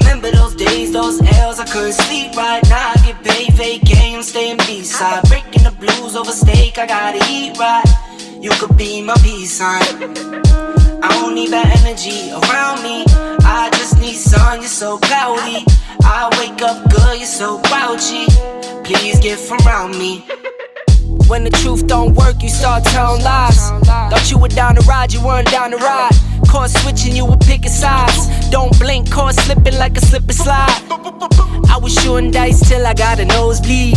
Remember those days, those L's, I couldn't sleep right now. I get paid, vacay, I'm staying B-side. Breaking the blues over steak, I gotta eat right. You could be my peace sign. I don't need that energy around me. I just need sun, you're so cloudy. I wake up good, you're so grouchy. Please get from around me. When the truth don't work, you start telling lies. Thought you were down to ride, you weren't down to ride. Caught switching, you were picking sides. Don't blink, caught slipping like a slip and slide. I was shooting dice till I got a nosebleed.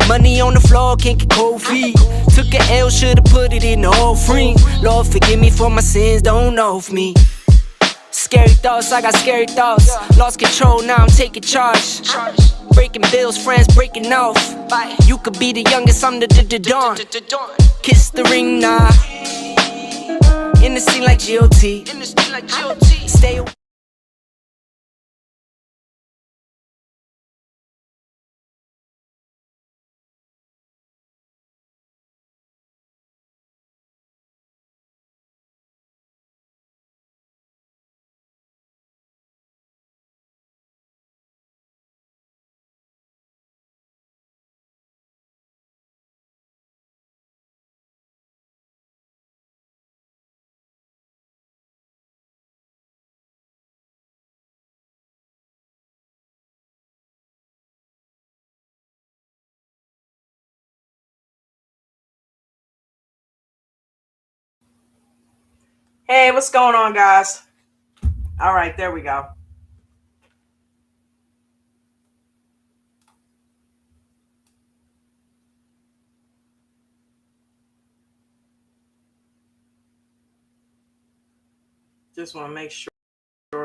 Money on the floor, can't get cold feet. Took a L, should've put it in the offering. Lord, forgive me for my sins, don't know of me. Scary thoughts, I got scary thoughts. Lost control, now I'm taking charge. Breaking bills, friends breaking off. You could be the youngest, I'm the dawn. Kiss the ring, nah. In the scene like GOT. Stay away. Hey, what's going on, guys? All right, there we go. Just want to make sure. Hey,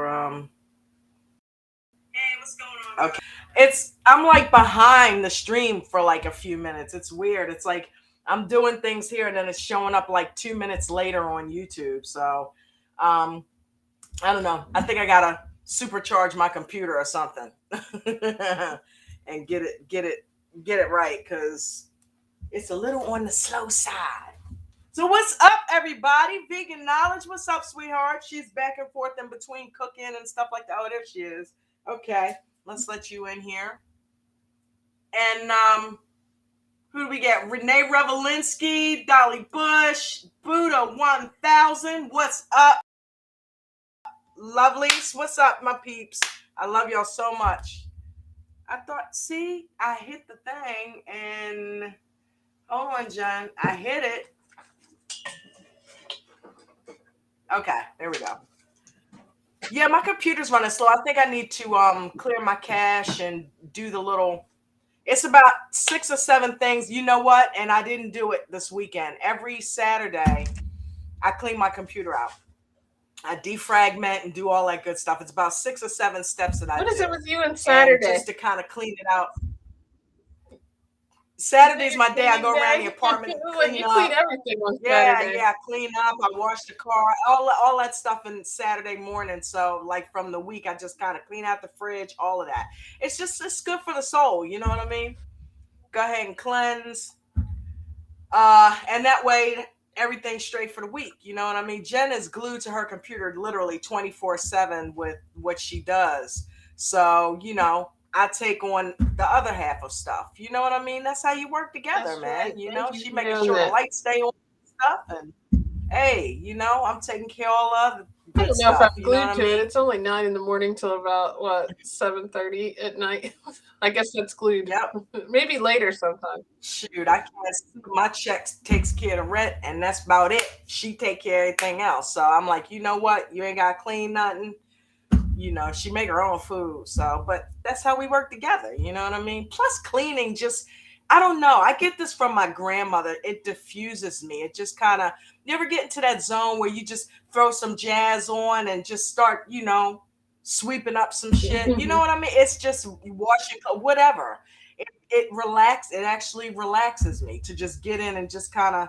what's going on? Okay, I'm like behind the stream for like a few minutes. It's weird. It's like I'm doing things here and then it's showing up like 2 minutes later on YouTube. So, I don't know. I think I gotta supercharge my computer or something and get it right because it's a little on the slow side. So what's up, everybody? Vegan Knowledge. What's up, sweetheart? She's back and forth in between cooking and stuff like that. Oh, there she is. Okay, let's let you in here. And who do we get? Renee Revelinsky, Dolly Bush, Buddha 1000. What's up, lovelies? What's up, my peeps? I love y'all so much. I thought, see, I hit the thing and hold on, John. I hit it. Okay, there we go. Yeah, my computer's running slow. I think I need to clear my cache and do the little. It's about 6 or 7 things. You know what? And I didn't do it this weekend. Every Saturday, I clean my computer out. I defragment and do all that good stuff. It's about 6 or 7 steps that I do. What is it with you on Saturday? And just to kind of clean it out. Saturday's my day. I go around the apartment. You clean everything on Saturday. Yeah, clean up. I wash the car, all that stuff in Saturday morning. So like from the week, I just kind of clean out the fridge, all of that. It's good for the soul. You know what I mean? Go ahead and cleanse. And that way everything's straight for the week. You know what I mean? Jen is glued to her computer literally 24/7 with what she does. So, you know, I take on the other half of stuff. You know what I mean? That's how you work together, That's man. right. You know, Thank you she for making doing sure that. the lights stay on and stuff. And hey, you know, I'm taking care of all of the I good don't know stuff. if I'm You know glued what I to mean? it. It's only 9 in the morning till about 7:30 at night. I guess that's glued. Yep. Maybe later sometime. Shoot, I can't. My check takes care of the rent, and that's about it. She take care of everything else. So I'm like, you know what? You ain't got to clean nothing. She make her own food. So, but that's how we work together. You know what I mean? Plus, cleaning just, I don't know. I get this from my grandmother. It diffuses me. It just kind of, you ever get into that zone where you just throw some jazz on and just start, sweeping up some shit? You know what I mean? It's just washing, whatever. It actually relaxes me to just get in and just kind of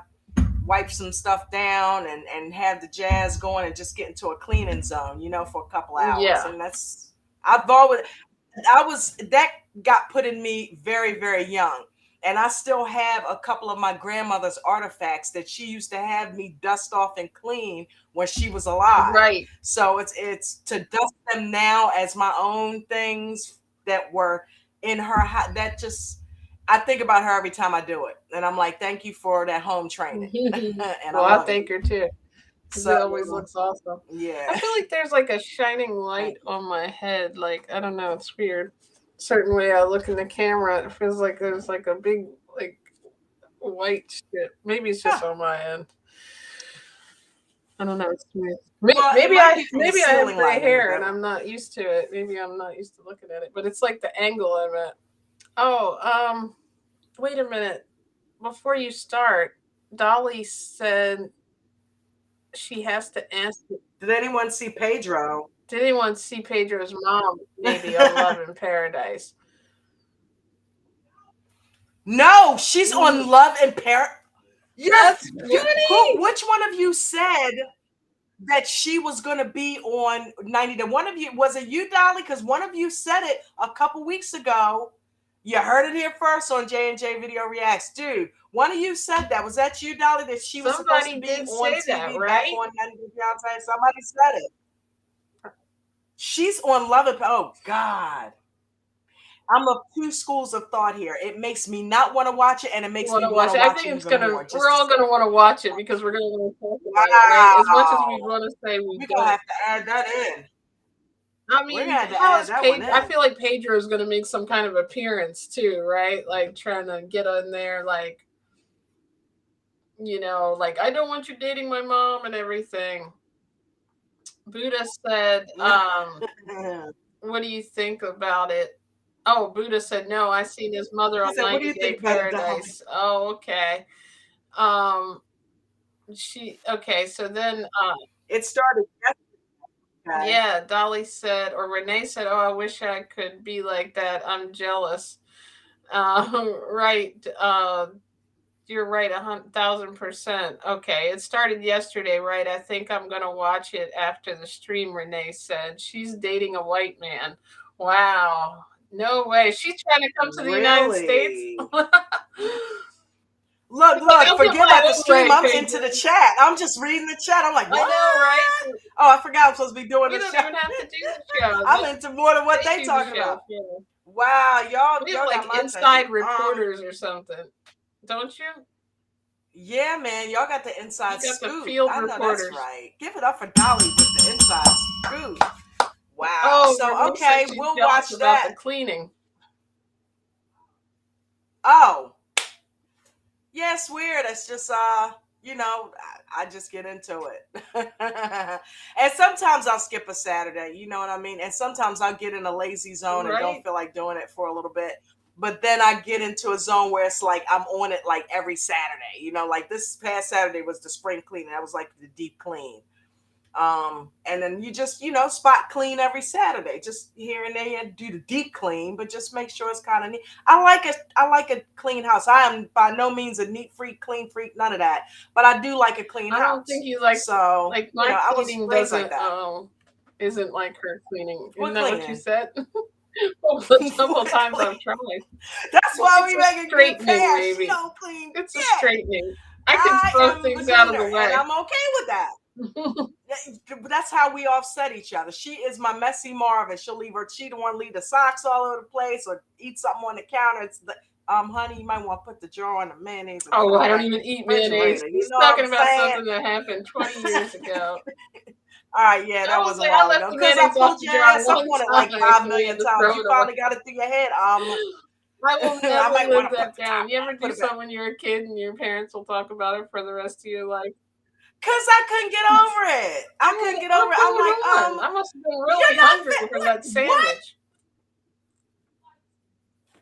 wipe some stuff down and have the jazz going and just get into a cleaning zone, for a couple hours. Yeah. And that got put in me very, very young. And I still have a couple of my grandmother's artifacts that she used to have me dust off and clean when she was alive. Right. So it's to dust them now as my own things that were in her house. That just, I think about her every time I do it, and I'm like, "Thank you for that home training." And Well, I thank her too. So it always looks awesome. Yeah, I feel like there's like a shining light on my head. Like, I don't know, it's weird. Certain way I look in the camera, it feels like there's like a big like white shit. Maybe it's just on my end. I don't know. It's weird. Maybe I have gray hair and I'm not used to it. Maybe I'm not used to looking at it, but it's like the angle I'm at. Oh, wait a minute. Before you start, Dolly said she has to ask. Did anyone see Pedro? Did anyone see Pedro's mom? Maybe on Love in Paradise. No, she's on Love in Paradise. Yes. Which one of you said that she was going to be on 90 Day? One of you, was it you, Dolly? Because one of you said it a couple weeks ago. You heard it here first on J&J Video Reacts. Dude, one of you said that. Was that you, Dolly, that she was supposed to be on TV that, right? back on 90 Day Fiancée? Somebody said it. She's on Love It. Oh, God. I'm of two schools of thought here. It makes me not want to watch it, and it makes me want to watch it. I think it's we're all gonna want to watch it because we're gonna want to talk about it, right? As much as we want to say we're gonna have to add that in. I mean, I feel like Pedro is gonna make some kind of appearance too, right? Like trying to get on there, like, like, I don't want you dating my mom and everything. Buddha said, what do you think about it? Oh, Buddha said, no, I seen his mother on 90 Day Paradise. Oh, okay. So then it started yesterday. Yeah, Dolly said, or Renee said, oh, I wish I could be like that. I'm jealous. Right. You're right, 1,000%. Okay, it started yesterday, right? I think I'm gonna watch it after the stream. Renee said she's dating a white man. Wow, no way. She's trying to come to the United States. Look, forget about the stream. I'm into the chat. I'm just reading the chat. I'm like, what? I know, right? Oh, I forgot I'm supposed to be doing the show. You don't even have to do the show. I'm into more than what they talking about. Yeah. Wow, y'all like inside reporters or something. Don't you? Yeah, man, y'all got the inside scoop. The field reporters. That's right. Give it up for Dolly with the inside scoop. Wow. Oh, so okay, we'll watch that. The cleaning. Oh, yeah, it's weird. It's just I just get into it. And sometimes I'll skip a Saturday. You know what I mean? And sometimes I'll get in a lazy zone and don't feel like doing it for a little bit. But then I get into a zone where it's like I'm on it like every Saturday, like this past Saturday was the spring cleaning. That was like the deep clean. And then you just, spot clean every Saturday, just here and there. You do the deep clean, but just make sure it's kind of neat. I like a clean house. I am by no means a neat freak, clean freak, none of that. But I do like a clean house. I don't think you like, so like my cleaning doesn't, isn't like her cleaning. Isn't that what you said? Several times I've tried. That's why we make a straightening, maybe. Clean. It's a straightening. I can throw things out of the way. And I'm okay with that. That's how we offset each other. She is my messy Marvin. She don't want to leave the socks all over the place or eat something on the counter. It's the honey, you might want to put the jar on the mayonnaise. Oh, I don't even eat mayonnaise. He's talking about something that happened 20 years ago. All right, yeah, that was a while ago. Because I pulled your ass up on it like 5 million times. You finally got it through your head. I will never live that down. You ever do something when you're a kid and your parents will talk about it for the rest of your life? Cause I couldn't get over it. I couldn't get over it. I'm like, I must have been you're really not hungry from that what? sandwich.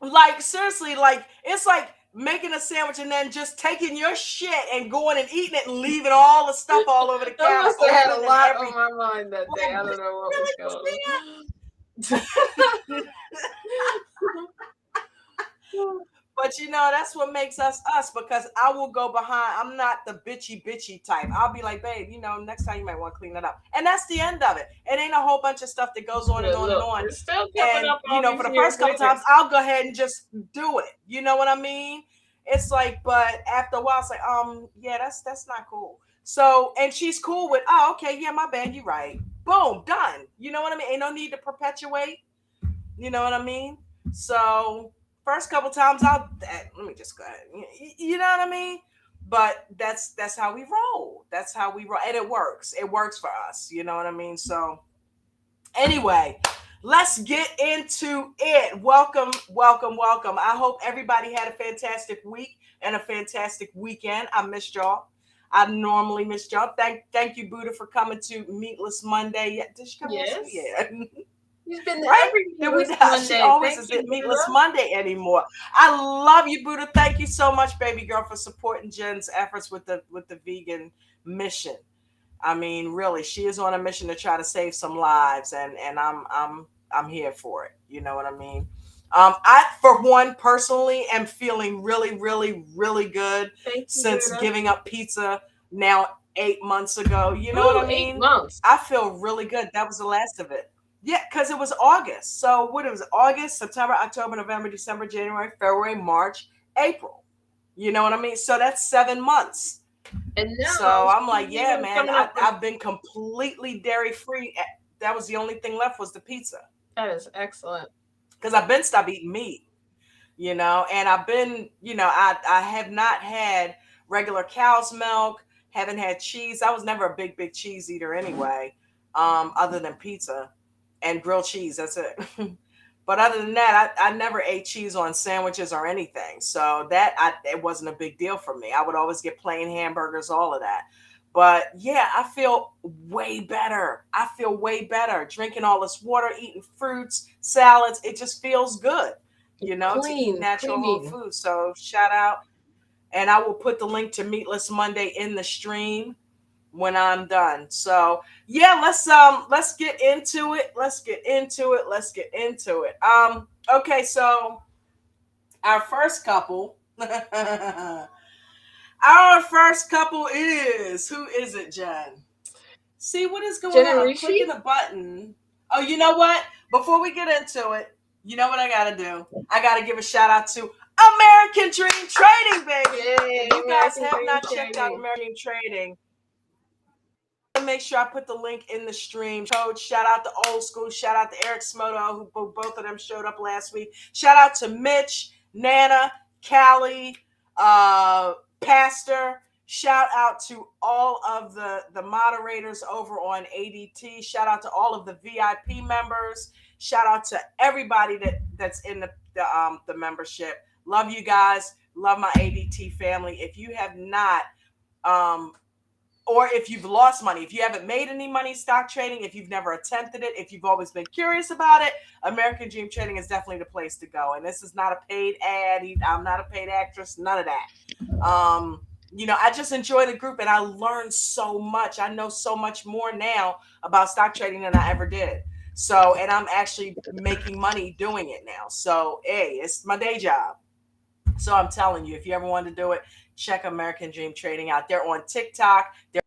Like seriously, like it's like making a sandwich and then just taking your shit and going and eating it and leaving all the stuff all over the I counter. must have had a open and lot on everything. my mind that day. Like, I don't know what was going on. But you know, that's what makes us us, because I will go behind. I'm not the bitchy type. I'll be like, babe, you know, next time you might want to clean that up. And that's the end of it. It ain't a whole bunch of stuff that goes on and But on and look, on. it's still coming And up you all know, for these the years first couple later. times, I'll go ahead and just do it. You know what I mean? It's like, but after a while, it's like, yeah, that's not cool. So, and she's cool with, oh, okay, yeah, my bad, you right. Boom, done. You know what I mean? Ain't no need to perpetuate. You know what I mean? So first couple times let me just go ahead. You know what I mean? But that's how we roll. That's how we roll, and it works. It works for us. You know what I mean? So anyway, let's get into it. Welcome, welcome, welcome. I hope everybody had a fantastic week and a fantastic weekend. I missed y'all. I normally miss y'all. Thank you, Buddha, for coming to Meatless Monday. Yeah, did she come Yes. last week? Yeah. He's been Right? every Did we Meatless not? Monday. She always Thank isn't you, Meatless Buddha. Monday anymore. I love you, Buddha. Thank you so much, baby girl, for supporting Jen's efforts with the vegan mission. I mean, really, she is on a mission to try to save some lives, and I'm here for it. You know what I mean? I, for one, personally, am feeling really, really, really good Thank you, since Buddha. giving up pizza now 8 months ago. You know what I mean? 8 months. I feel really good. That was the last of it. Yeah, because it was August. So what it was August, September, October, November, December, January, February, March, April. You know what I mean? So that's 7 months. And now, So I'm like, she's yeah, even man, coming up with- I've been completely dairy free. That was the only thing left was the pizza. That is excellent. Because I've been stopped eating meat, you know, and I've been, you know, I have not had regular cow's milk, haven't had cheese. I was never a big cheese eater anyway, other than pizza and grilled cheese. That's it. But other than that, I never ate cheese on sandwiches or anything. So it wasn't a big deal for me. I would always get plain hamburgers, all of that. But yeah, I feel way better. I feel way better drinking all this water, eating fruits, salads. It just feels good, you know, to eat natural whole food. So shout out. And I will put the link to Meatless Monday in the stream when I'm done. So yeah, let's get into it. Let's get into it. Okay, so our first couple our first couple is, who is it, Jen? See what is going on? I'm clicking the button. Oh, you know what? Before we get into it, you know what I gotta do? I gotta give a shout out to American Dream Trading, baby. Yay, if you guys American have Dream not checked out Trading. American Dream Trading, make sure I put the link in the stream. Shout out to Old School. Shout out to Eric Smoto, who both of them showed up last week. Shout out to Mitch, Nana, Callie, Pastor. Shout out to all of the moderators over on ADT. Shout out to all of the VIP members. Shout out to everybody that's in the membership. Love you guys. Love my ADT family. If you have not, or if you've lost money, if you haven't made any money stock trading, if you've never attempted it, if you've always been curious about it, American Dream Trading is definitely the place to go. And this is not a paid ad. I'm not a paid actress, none of that. You know, I just enjoy the group and I learned so much. I know so much more now about stock trading than I ever did. So, and I'm actually making money doing it now. So, hey, it's my day job. So I'm telling you, if you ever wanted to do it, check American Dream Trading out. They're on TikTok. They're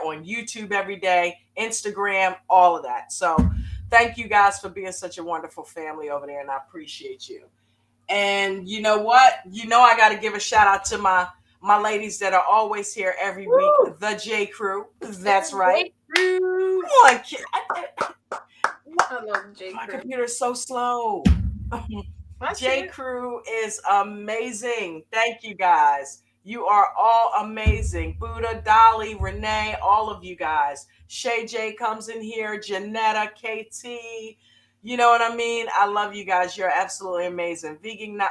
on YouTube every day, Instagram, all of that. So thank you guys for being such a wonderful family over there, and I appreciate you. And you know what? You know I got to give a shout out to my ladies that are always here every week, the J Crew. That's right. Come on, kid. I love J Crew. My computer is so slow. J Crew is amazing. Thank you guys. You are all amazing. Buddha, Dolly, Renee, all of you guys. Shay J comes in here. Janetta, KT. You know what I mean? I love you guys. You're absolutely amazing. Vegan.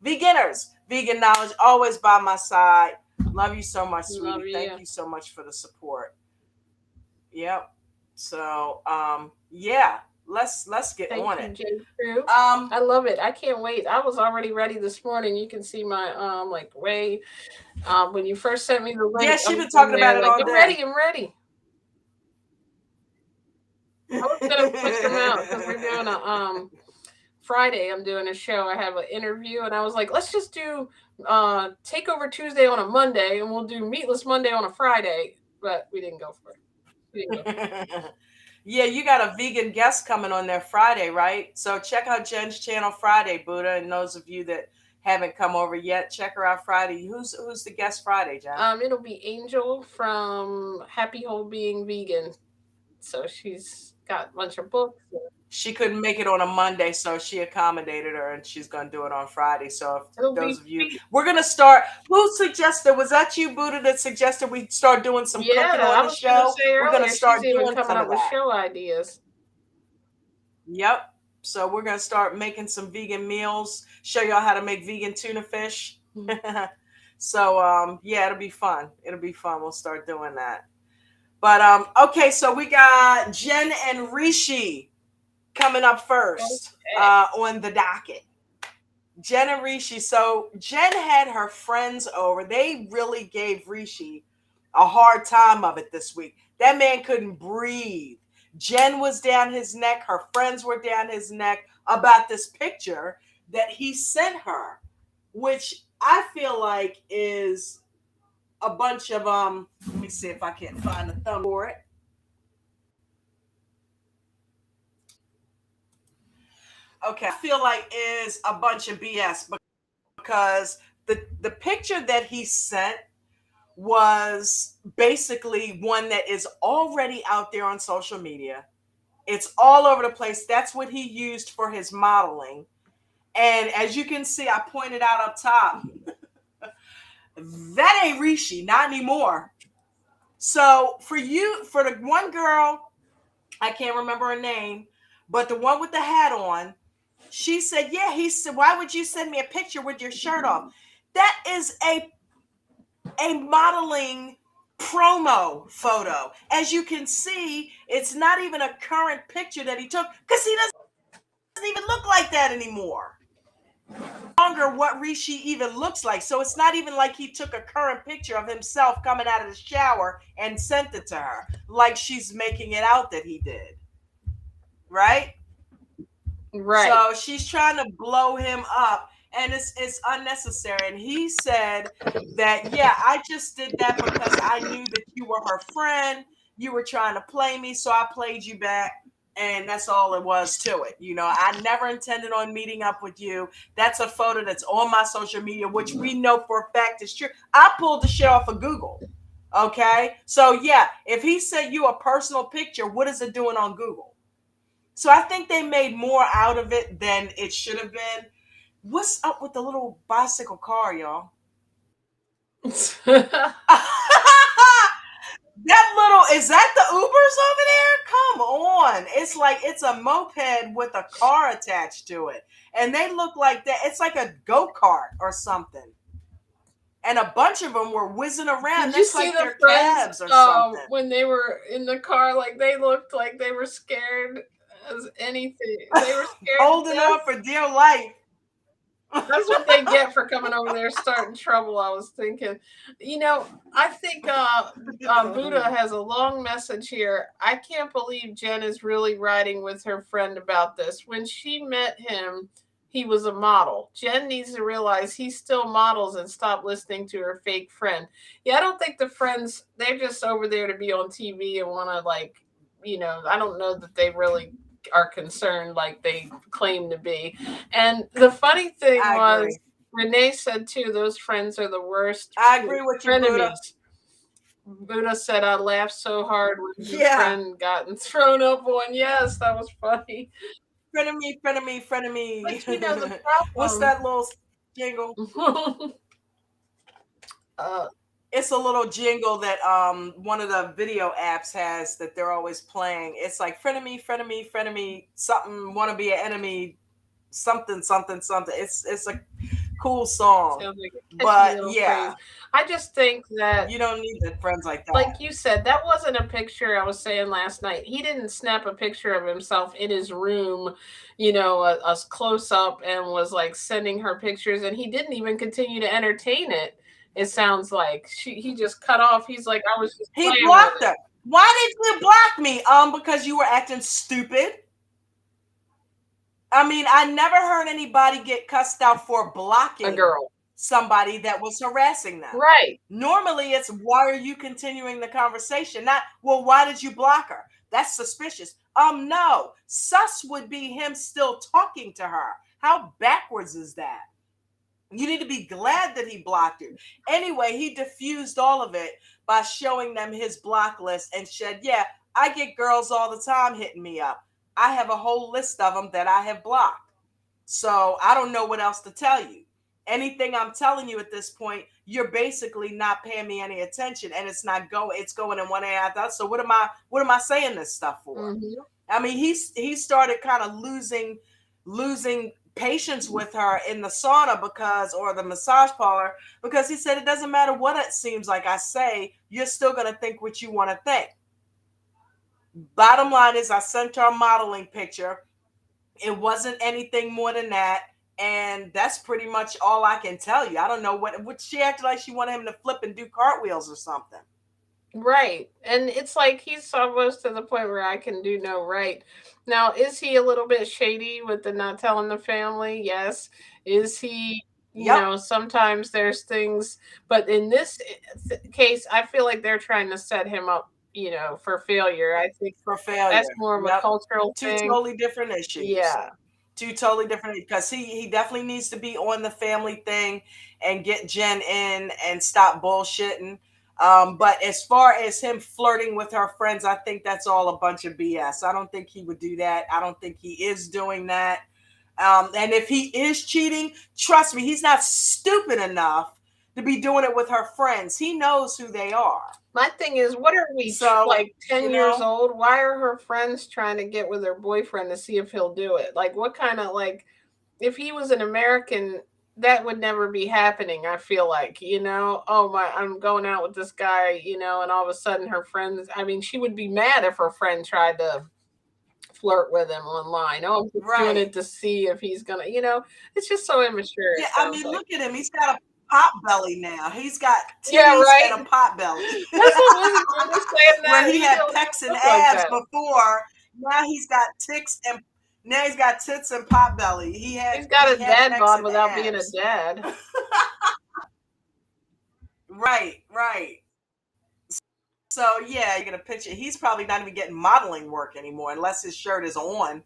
Veganers. Vegan knowledge always by my side. Love you so much, Love sweetie. Thank you. you so much for the support. Yep. So yeah, let's get Thank on you, it. J. Crew. Um I love it. I can't wait. I was already ready this morning. You can see my like way. When you first sent me the link, yeah, I she was been in talking about there it like, all I'm day. ready. I'm ready. I was gonna push them out because we're doing a Friday. I'm doing a show. I have an interview, and I was like, let's just do Takeover Tuesday on a Monday, and we'll do Meatless Monday on a Friday. But we didn't go for it. We didn't go for it. Yeah, you got a vegan guest coming on there Friday, right? So check out Jen's channel Friday, Buddha. And those of you that haven't come over yet, check her out Friday. Who's the guest Friday, Jen? It'll be Angel from Happy Whole Being Vegan. So she's got a bunch of books. She couldn't make it on a Monday, so she accommodated her, and she's gonna do it on Friday. So if It'll be those of you, sweet. we're gonna start. Who suggested? Was that you, Buddha, that suggested we start doing some cooking Yeah, on I the was gonna show? say We're gonna earlier, she's start even doing coming some up of with that. show ideas. Yep. So we're gonna start making some vegan meals. Show y'all how to make vegan tuna fish. So yeah, it'll be fun. It'll be fun. We'll start doing that. But okay, so we got Jen and Rishi coming up first Okay. on the docket. Jen and Rishi. So Jen had her friends over. They really gave Rishi a hard time of it this week. That man couldn't breathe. Jen was down his neck. Her friends were down his neck about this picture that he sent her, which I feel like is a bunch of let me see if I can find a thumb for it. Okay, I feel like is a bunch of BS because the picture that he sent was basically one that is already out there on social media. It's all over the place. That's what he used for his modeling. And as you can see, I pointed out up top, that ain't Rishi, not anymore. So for the one girl, I can't remember her name, but the one with the hat on, she said, yeah, he said, why would you send me a picture with your shirt off? That is a modeling promo photo. As you can see, it's not even a current picture that he took because he doesn't even look like that anymore. Longer what Rishi even looks like. So it's not even like he took a current picture of himself coming out of the shower and sent it to her like she's making it out that he did. Right? Right. So she's trying to blow him up, and it's unnecessary. And he said that, yeah, I just did that because I knew that you were her friend. You were trying to play me, so I played you back. And that's all it was to it. You know, I never intended on meeting up with you. That's a photo that's on my social media, which we know for a fact is true. I pulled the shit off of Google. Okay. So yeah, if he sent you a personal picture, what is it doing on Google? So I think they made more out of it than it should have been. What's up with the little bicycle car, y'all? That little, is that the Ubers over there? Come on. It's like it's a moped with a car attached to it. And they look like that. It's like a go-kart or something. And a bunch of them were whizzing around. Did you That's see like the their friends cabs or something. when they were in the car? Like they looked like they were scared as anything. They were scared to Holding death. on for dear life. That's what they get for coming over there starting trouble. I was thinking, I think Buddha has a long message here. I can't believe Jen is really riding with her friend about this. When she met him, he was a model. Jen needs to realize he still models and stop listening to her fake friend. Yeah, I don't think the friends, they're just over there to be on TV and want to, like, I don't know that they really are concerned like they claim to be. And the funny thing I was, agree. Renee said too, those friends are the worst I agree with you, Buddha. frenemies. Buddha said, I laughed so hard when his Yeah. friend gotten thrown up on. Yes, that was funny. Frenemy, frenemy, frenemy. But the What's problem. that little jingle? uh, It's a little jingle that one of the video apps has that they're always playing. It's like frenemy, frenemy, frenemy, something, wanna be an enemy, something, something, something. It's a cool song. Sounds like a catchy But little yeah, phrase. I just think that, you don't need friends like that. like you said, that wasn't a picture. I was saying last night, he didn't snap a picture of himself in his room, a close up, and was like sending her pictures, and he didn't even continue to entertain it. It sounds like he just cut off. He's like, I was just He playing with blocked it. her. Why did you block me? Because you were acting stupid. I mean, I never heard anybody get cussed out for blocking A girl. somebody that was harassing them. Right. Normally it's, why are you continuing the conversation? Not, well, why did you block her? That's suspicious. No. Sus would be him still talking to her. How backwards is that? You need to be glad that he blocked you. Anyway, he diffused all of it by showing them his block list and said, yeah, I get girls all the time hitting me up. I have a whole list of them that I have blocked. So I don't know what else to tell you. Anything I'm telling you at this point, you're basically not paying me any attention, and it's going in one ear out the other. So what am I saying this stuff for? Mm-hmm. I mean, he started kind of losing patience with her in the sauna or the massage parlor, because he said it doesn't matter what it seems like I say, you're still going to think what you want to think. Bottom line is, I sent her a modeling picture. It wasn't anything more than that. And that's pretty much all I can tell you. I don't know what she acted like she wanted him to flip and do cartwheels or something. Right. And it's like he's almost to the point where I can do no right. Now, is he a little bit shady with the not telling the family? Yes. Is he, Yep. sometimes there's things, but in this case, I feel like they're trying to set him up, for failure. I think For failure. that's more of a cultural Two thing. totally different issues. Yeah. Two totally different, because he definitely needs to be on the family thing and get Jen in and stop bullshitting. But as far as him flirting with her friends, I think that's all a bunch of BS. I don't think he would do that. I don't think he is doing that. And if he is cheating, trust me, he's not stupid enough to be doing it with her friends. He knows who they are. My thing is, what are we, like 10 years old? Why are her friends trying to get with her boyfriend to see if he'll do it? Like, what kind of, like, if he was an American, that would never be happening, I feel like, oh my, I'm going out with this guy, and all of a sudden her friends, I mean, she would be mad if her friend tried to flirt with him online. Oh, I'm just doing it to see if he's gonna, it's just so immature. Yeah, I mean, look at him. He's got a pot belly now. He's got titties and a pot belly. That's what was saying that. Where he had pecs and abs before. Now he's got tits and pot belly. He's got a dad bod without being a dad. Right. So yeah, you get a picture. He's probably not even getting modeling work anymore unless his shirt is on.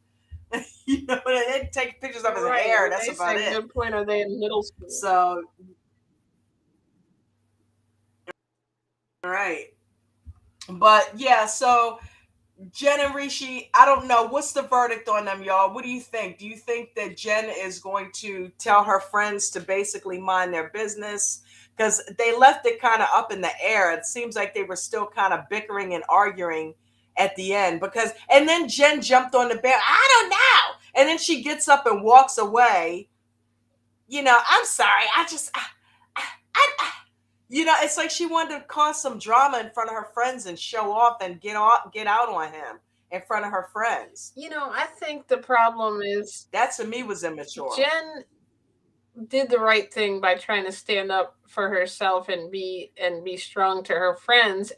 They take pictures of his hair. That's about it. Good point. Are they in middle school? So, right. But yeah, so Jen and Rishi, I don't know. What's the verdict on them, y'all? What do you think? Do you think that Jen is going to tell her friends to basically mind their business? Because they left it kind of up in the air. It seems like they were still kind of bickering and arguing at the end, and then Jen jumped on the bed. I don't know. And then she gets up and walks away. I'm sorry. It's like she wanted to cause some drama in front of her friends and show off and get out on him in front of her friends. I think the problem is that to me was immature. Jen did the right thing by trying to stand up for herself and be strong to her friends,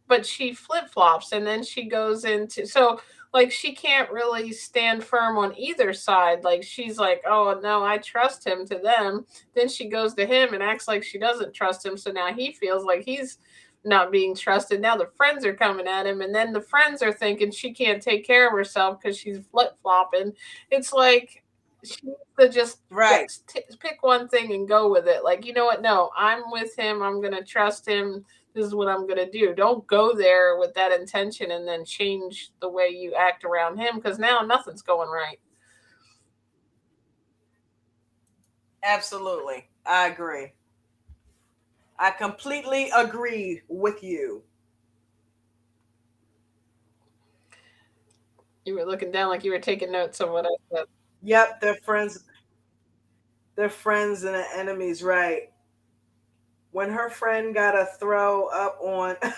but she flip-flops, and then she goes into, so like she can't really stand firm on either side. Like she's like, oh no, I trust him, to them. Then she goes to him and acts like she doesn't trust him, so now he feels like he's not being trusted. Now the friends are coming at him, and then the friends are thinking she can't take care of herself because she's flip-flopping. It's like she needs to just pick one thing and go with it. Like, you know what? No, I'm with him. I'm going to trust him. This is what I'm going to do. Don't go there with that intention and then change the way you act around him, because now nothing's going right. Absolutely. I agree. I completely agree with you. You were looking down like you were taking notes of what I said. Yep, their They're friends and enemies, right? When her friend got a throw up on oh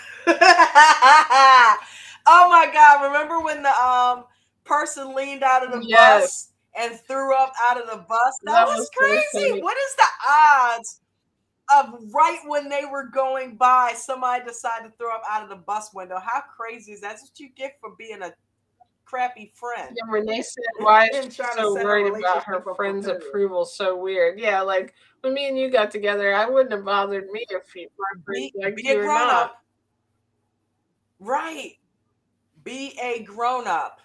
my god, remember when the person leaned out of the Yes, bus and threw up out of the bus? That that was was so crazy. funny. What is the odds of right when they were going by, somebody decided to throw up out of the bus window? How crazy is that? That's what you get for being a crappy friend Yeah, Renee said, "Why is and she trying to so set a worried about her relationship up for friend's failure. approval? So weird." Yeah, like when me and you got together, I wouldn't have bothered me if my friends liked Be a you or grown not. up. Right. Be a grown up.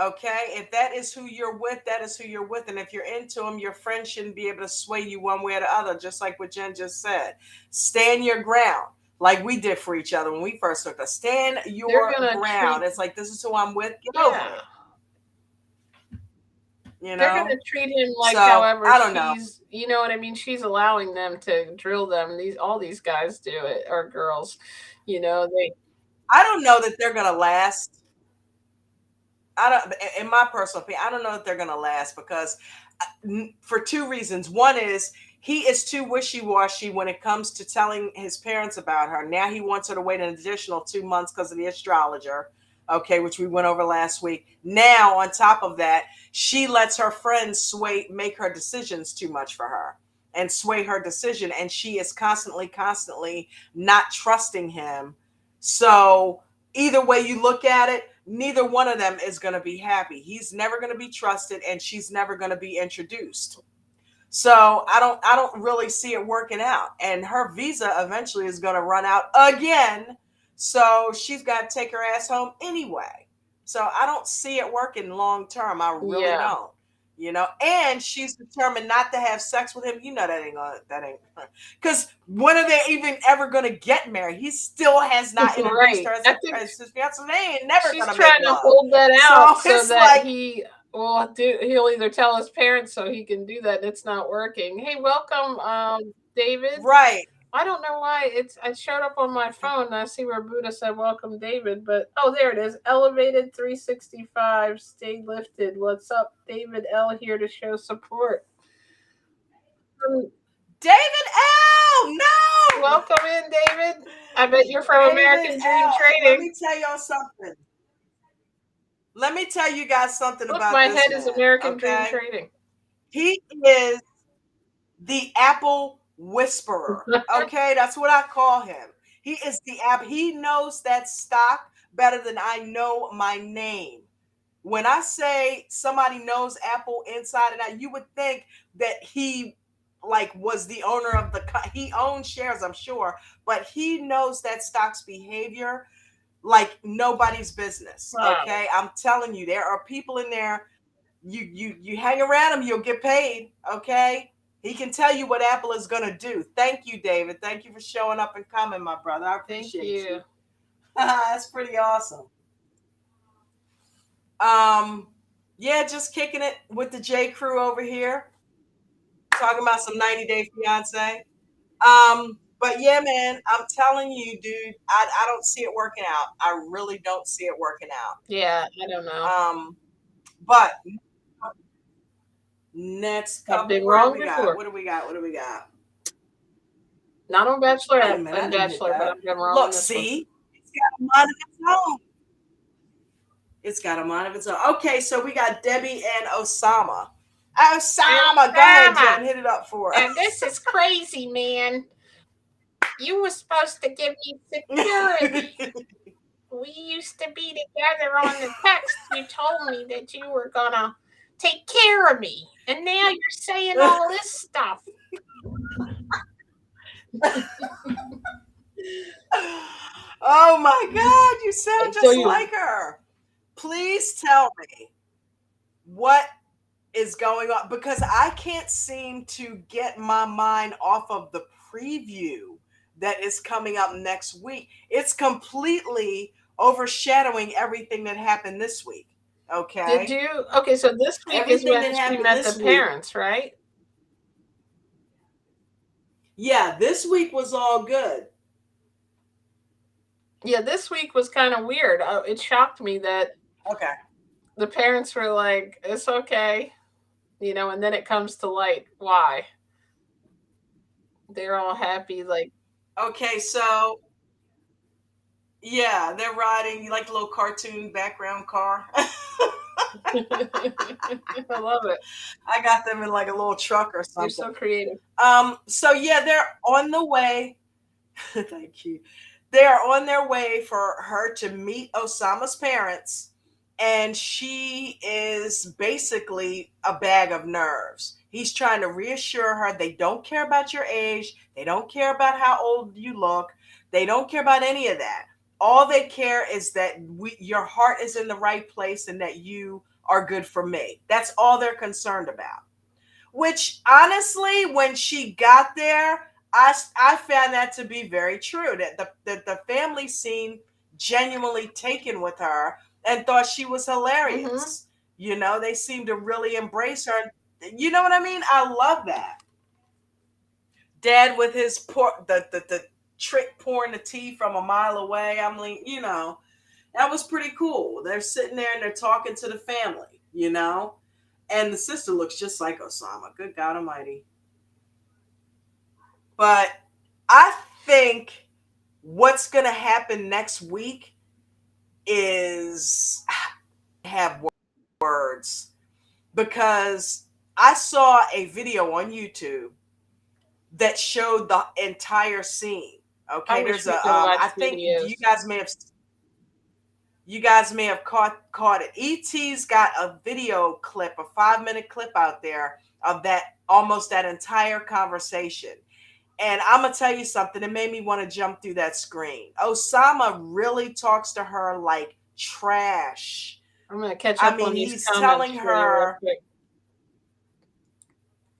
Okay. If that is who you're with, that is who you're with. And if you're into them, your friend shouldn't be able to sway you one way or the other, just like what Jen just said. Stand your ground. Like we did for each other when we first took us. Stand They're your gonna ground. treat, It's like, this is who I'm with. Get over yeah, it. You they're gonna know? treat him like So however I don't know. she's, you know what I mean? She's allowing them to drill them. All these guys do it, or girls, they. I don't know that they're going to last. I don't, in my personal opinion, I don't know that they're going to last because for two reasons. One is he is too wishy-washy when it comes to telling his parents about her. Now he wants her to wait an additional 2 months because of the astrologer, okay, which we went over last week. Now, on top of that, she lets her friends make her decisions too much for her and sway her decision. And she is constantly not trusting him. So either way you look at it, neither one of them is going to be happy. He's never going to be trusted and she's never going to be introduced. So I don't really see it working out. And her visa eventually is going to run out again. So she's got to take her ass home anyway. So I don't see it working long term. I really Yeah. don't. And she's determined not to have sex with him. That ain't because when are they even ever gonna get married? He still has not introduced Right. her I think as his fiance. They ain't never she's gonna make trying to love. hold that out so it's that like, he'll either tell his parents so he can do that and it's not working. Hey, welcome, David. right. I don't know why I showed up on my phone and I see where Buddha said welcome David, but oh, there it is. Elevated 365, stay lifted. What's up, David L here to show support. David L. No. Welcome in, David. I bet you're from David American Dream L. Let Trading. me tell y'all something. Let me tell you guys something Look, about my this head man. is American Dream Okay, Trading. he is the Apple Whisperer. Okay, that's what I call him. He is the app. He knows that stock better than I know my name. When I say somebody knows Apple inside and out, you would think that he was the owner of he owns shares, I'm sure, but he knows that stock's behavior like nobody's business. Wow. Okay, I'm telling you, there are people in there. You hang around him, you'll get paid. Okay, he can tell you what Apple is going to do. Thank you, David. Thank you for showing up and coming, my brother. I appreciate you. That's pretty awesome. Yeah, just kicking it with the J Crew over here, talking about some 90 Day Fiancé. But yeah, man, I'm telling you, dude, I don't see it working out. I really don't see it working out. Yeah, I don't know. But next I've couple, been wrong before. What do we got? Not on Bachelor Wait a minute, I and didn't hit Bachelor, but that. I've been wrong on Look, this see, it's got a mind of its own. It's got a mind of its own. Okay, so we got Debbie and Osama. Osama, go ahead, Jen, hit it up for us. And this is crazy, man. You were supposed to give me security. We used to be together on the text. You told me that you were gonna take care of me, and now you're saying all this stuff. Oh my God, you sound just like her. Please tell me what is going on, because I can't seem to get my mind off of the preview that is coming up next week. It's completely overshadowing everything that happened this week. Okay. Did you? Okay, so this week is when she met the parents, right? Yeah, this week was all good. Yeah, this week was kind of weird. It shocked me that the parents were like, "It's okay." And then it comes to light why they're all happy. Like, Okay, so yeah, they're riding like a little cartoon background car. I love it. I got them in like a little truck or You're something. so creative. So yeah, they're on the way. Thank you. They are on their way for her to meet Osama's parents, and she is basically a bag of nerves. He's trying to reassure her they don't care about your age, they don't care about how old you look, they don't care about any of that. All they care is that your heart is in the right place and that you are good for me. That's all they're concerned about. Which honestly, when she got there, I found that to be very true. That the family seemed genuinely taken with her and thought she was Mm-hmm. hilarious. They seemed to really embrace her. You know what I mean? I love that. Dad with his the trick pouring the tea from a mile away. I'm like, that was pretty cool. They're sitting there and they're talking to the family. And the sister looks just like Osama. Good God Almighty. But I think what's going to happen next week is have words because I saw a video on YouTube that showed the entire scene. I Okay, wish there's we a could watch I think videos. you guys may have caught it. ET's got a video clip, a 5-minute clip out there of that almost that entire conversation. And I'm gonna tell you something. It made me want to jump through that screen. Osama really talks to her like trash. I'm gonna catch I up on mean, these he's comments telling for you real her. quick.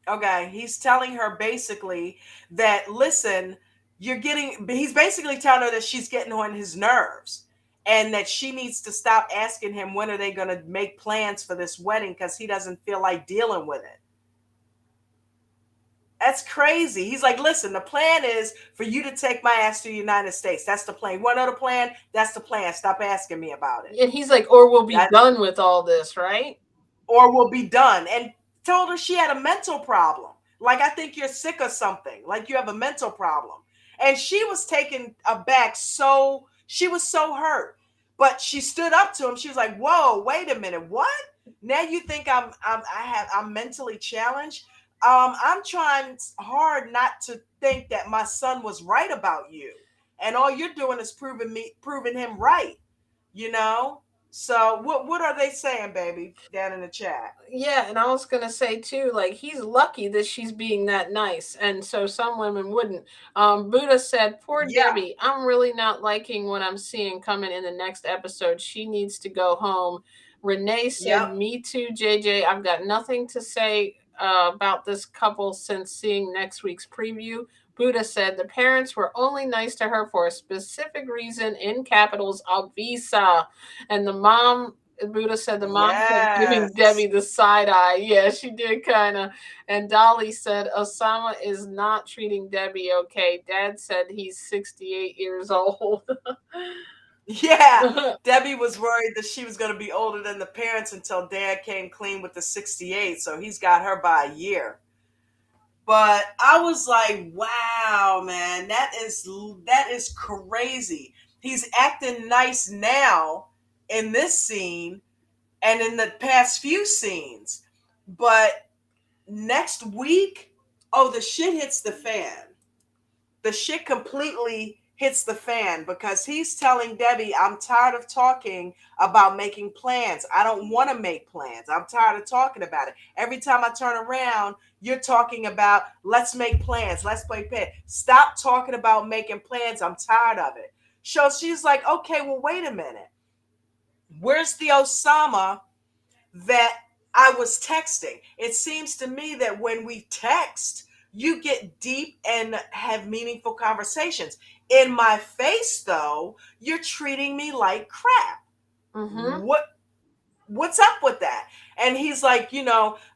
Okay, he's telling her basically that listen, he's basically telling her that she's getting on his nerves and that she needs to stop asking him when are they going to make plans for this wedding because he doesn't feel like dealing with it. That's crazy. He's like, listen, the plan is for you to take my ass to the United States. That's the plan. You want to know the plan? That's the plan. Stop asking me about it. And he's like, or we'll be That done with all this, right? or we'll be done. And told her she had a mental problem. Like, I think you're sick or something. Like, you have a mental problem. And she was taken aback. She was so hurt. But she stood up to him. She was like, whoa, wait a minute. What? Now you think I'm mentally challenged? I'm trying hard not to think that my son was right about you. And all you're doing is proving him right, you know? So what are they saying, baby, down in the chat? Yeah, and I was gonna say too, like he's lucky that she's being that nice, and so some women wouldn't. Buddha said, "Poor Yeah. Debbie, I'm really not liking what I'm seeing coming in the next episode. She needs to go home." Renee said, Yep. "Me too, JJ. I've got nothing to say about this couple since seeing next week's preview." Buddha said the parents were only nice to her for a specific reason, in capitals, a visa, and the mom. Buddha said the mom kept giving Yes. Debbie the side eye. Yeah, she did kind of. And Dolly said Osama is not treating Debbie okay. Dad said he's 68 years old. Yeah. Debbie was worried that she was going to be older than the parents until dad came clean with the 68. So he's got her by a year. But I was like, wow, man, that is crazy. He's acting nice now in this scene and in the past few scenes. But next week, oh, the shit hits the fan. The shit completely hits the fan because he's telling Debbie, I'm tired of talking about making plans. I don't want to make plans. I'm tired of talking about it. Every time I turn around, you're talking about let's make plans. Let's play plans. Stop talking about making plans. I'm tired of it. So she's like, okay, well, wait a minute. Where's the Osama that I was texting? It seems to me that when we text, you get deep and have meaningful conversations. In my face, though, you're treating me like crap. Mm-hmm. What's up with that? And he's like,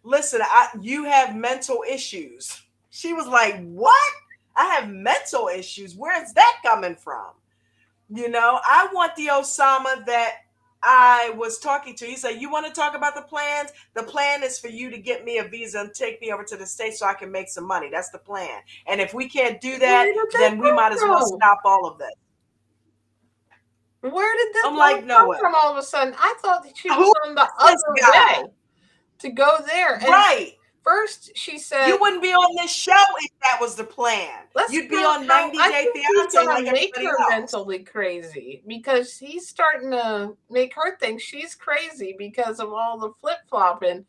listen, you have mental issues. She was like, what? I have mental issues. Where's that coming from? I want the Osama that I was talking to, he said, you want to talk about the plans? The plan is for you to get me a visa and take me over to the States so I can make some money. That's the plan. And if we can't do that, Where did that then we come might as well from? stop all of this. Where did this I'm all like, no come way. from all of a sudden? I thought that she was Who on the is this other guy? way to go there. And Right. first she said, You wouldn't be on this show if that was the plan. You'd be on 90 I Day think he's Fiancé gonna like make everybody her else. mentally crazy because he's starting to make her think she's crazy because of all the flip-flopping.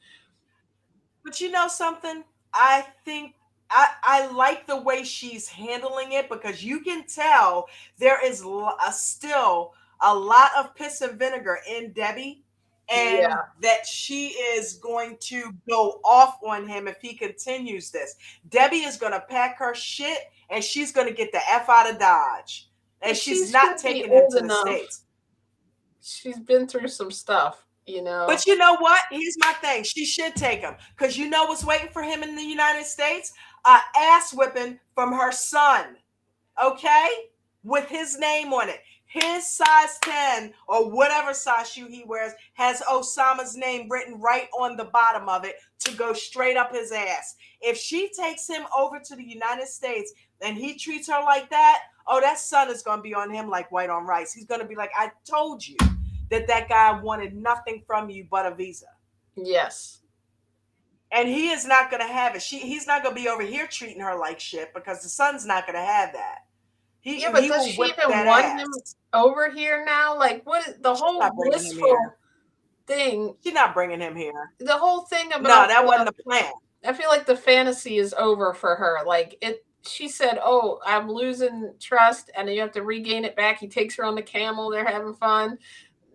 But you know something? I think I like the way she's handling it because you can tell there is still a lot of piss and vinegar in Debbie, and Yeah. that she is going to go off on him if he continues this. Debbie is going to pack her shit and she's going to get the F out of Dodge. And But she's she not should be taking him old to the enough. States. She's been through some stuff, you know. But you know what? Here's my thing. She should take him because you know what's waiting for him in the United States? Ass whipping from her son, okay? With his name on it. His size 10 or whatever size shoe he wears has Osama's name written right on the bottom of it to go straight up his ass. If she takes him over to the United States and he treats her like that, oh, that son is going to be on him like white on rice. He's going to be like, I told you that guy wanted nothing from you but a visa. Yes. And he is not going to have it. He's not going to be over here treating her like shit because the son's not going to have that. But does she even want him over here now? Like, what is the whole blissful thing? She's not bringing him here. The whole thing about no, that wasn't the plan. I feel like the fantasy is over for her. Like she said, "Oh, I'm losing trust, and you have to regain it back." He takes her on the camel. They're having fun.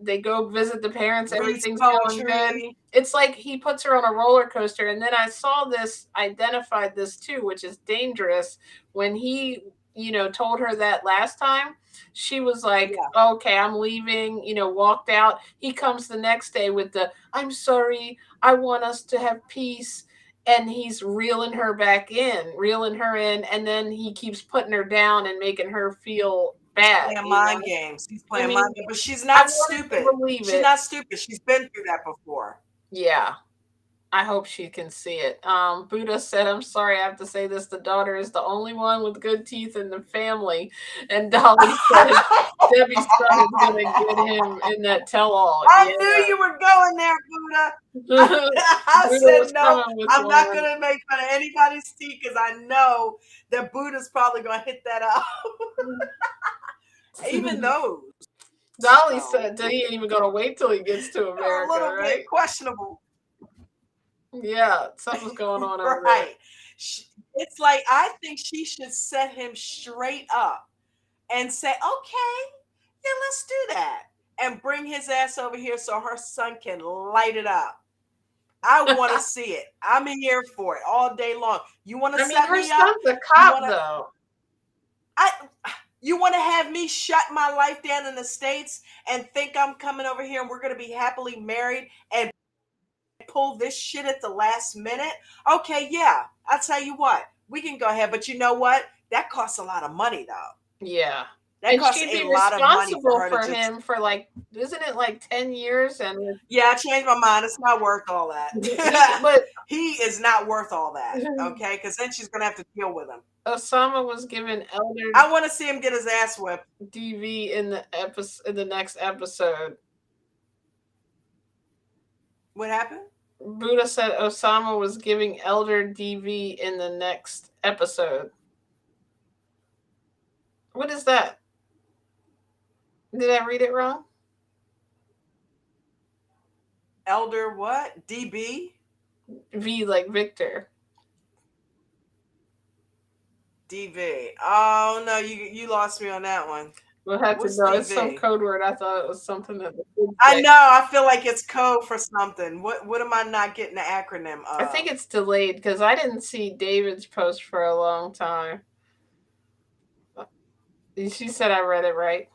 They go visit the parents. Everything's going good. It's like he puts her on a roller coaster. And then I saw this, identified this too, which is dangerous. When he, told her that last time, she was like, okay, I'm leaving, walked out. He comes the next day with I'm sorry, I want us to have peace. And he's reeling her in. And then he keeps putting her down and making her feel bad. Playing mind games. He's playing mind games. But she's not stupid. She's not stupid. She's been through that before. Yeah. I hope she can see it. Buddha said, I'm sorry, I have to say this. The daughter is the only one with good teeth in the family. And Dolly said, Debbie's son is going to get him in that tell-all. I knew you were going there, Buddha. I said, no, I'm not going to make fun of anybody's teeth because I know that Buddha's probably going to hit that up. Even those. Dolly said that he ain't even going to wait till he gets to America, a little right? bit questionable. Yeah, something's going on over there. Right. It's like, I think she should set him straight up and say, okay, yeah, let's do that. And bring his ass over here so her son can light it up. I want to see it. I'm here for it all day long. You want to set me up? Her son's a cop, though. You want to have me shut my life down in the States and think I'm coming over here and we're going to be happily married and pull this shit at the last minute? Okay, yeah. I'll tell you what. We can go ahead, but you know what? That costs a lot of money, though. Yeah. That costs a lot of money for him for isn't it like 10 years? And yeah, I changed my mind. It's not worth all that. But he is not worth all that. Okay, because then she's gonna have to deal with him. Osama was given elder. I want to see him get his ass whipped. DV in the next episode. What happened? Buddha said Osama was giving elder DV in the next episode. What is that? Did I read it wrong? Elder what? DB? V like Victor. DV. Oh no, you lost me on that one. We'll have to know. It's some code word. I thought it was something that. I know. I feel like it's code for something. What am I not getting the acronym of? I think it's delayed because I didn't see David's post for a long time. She said I read it right.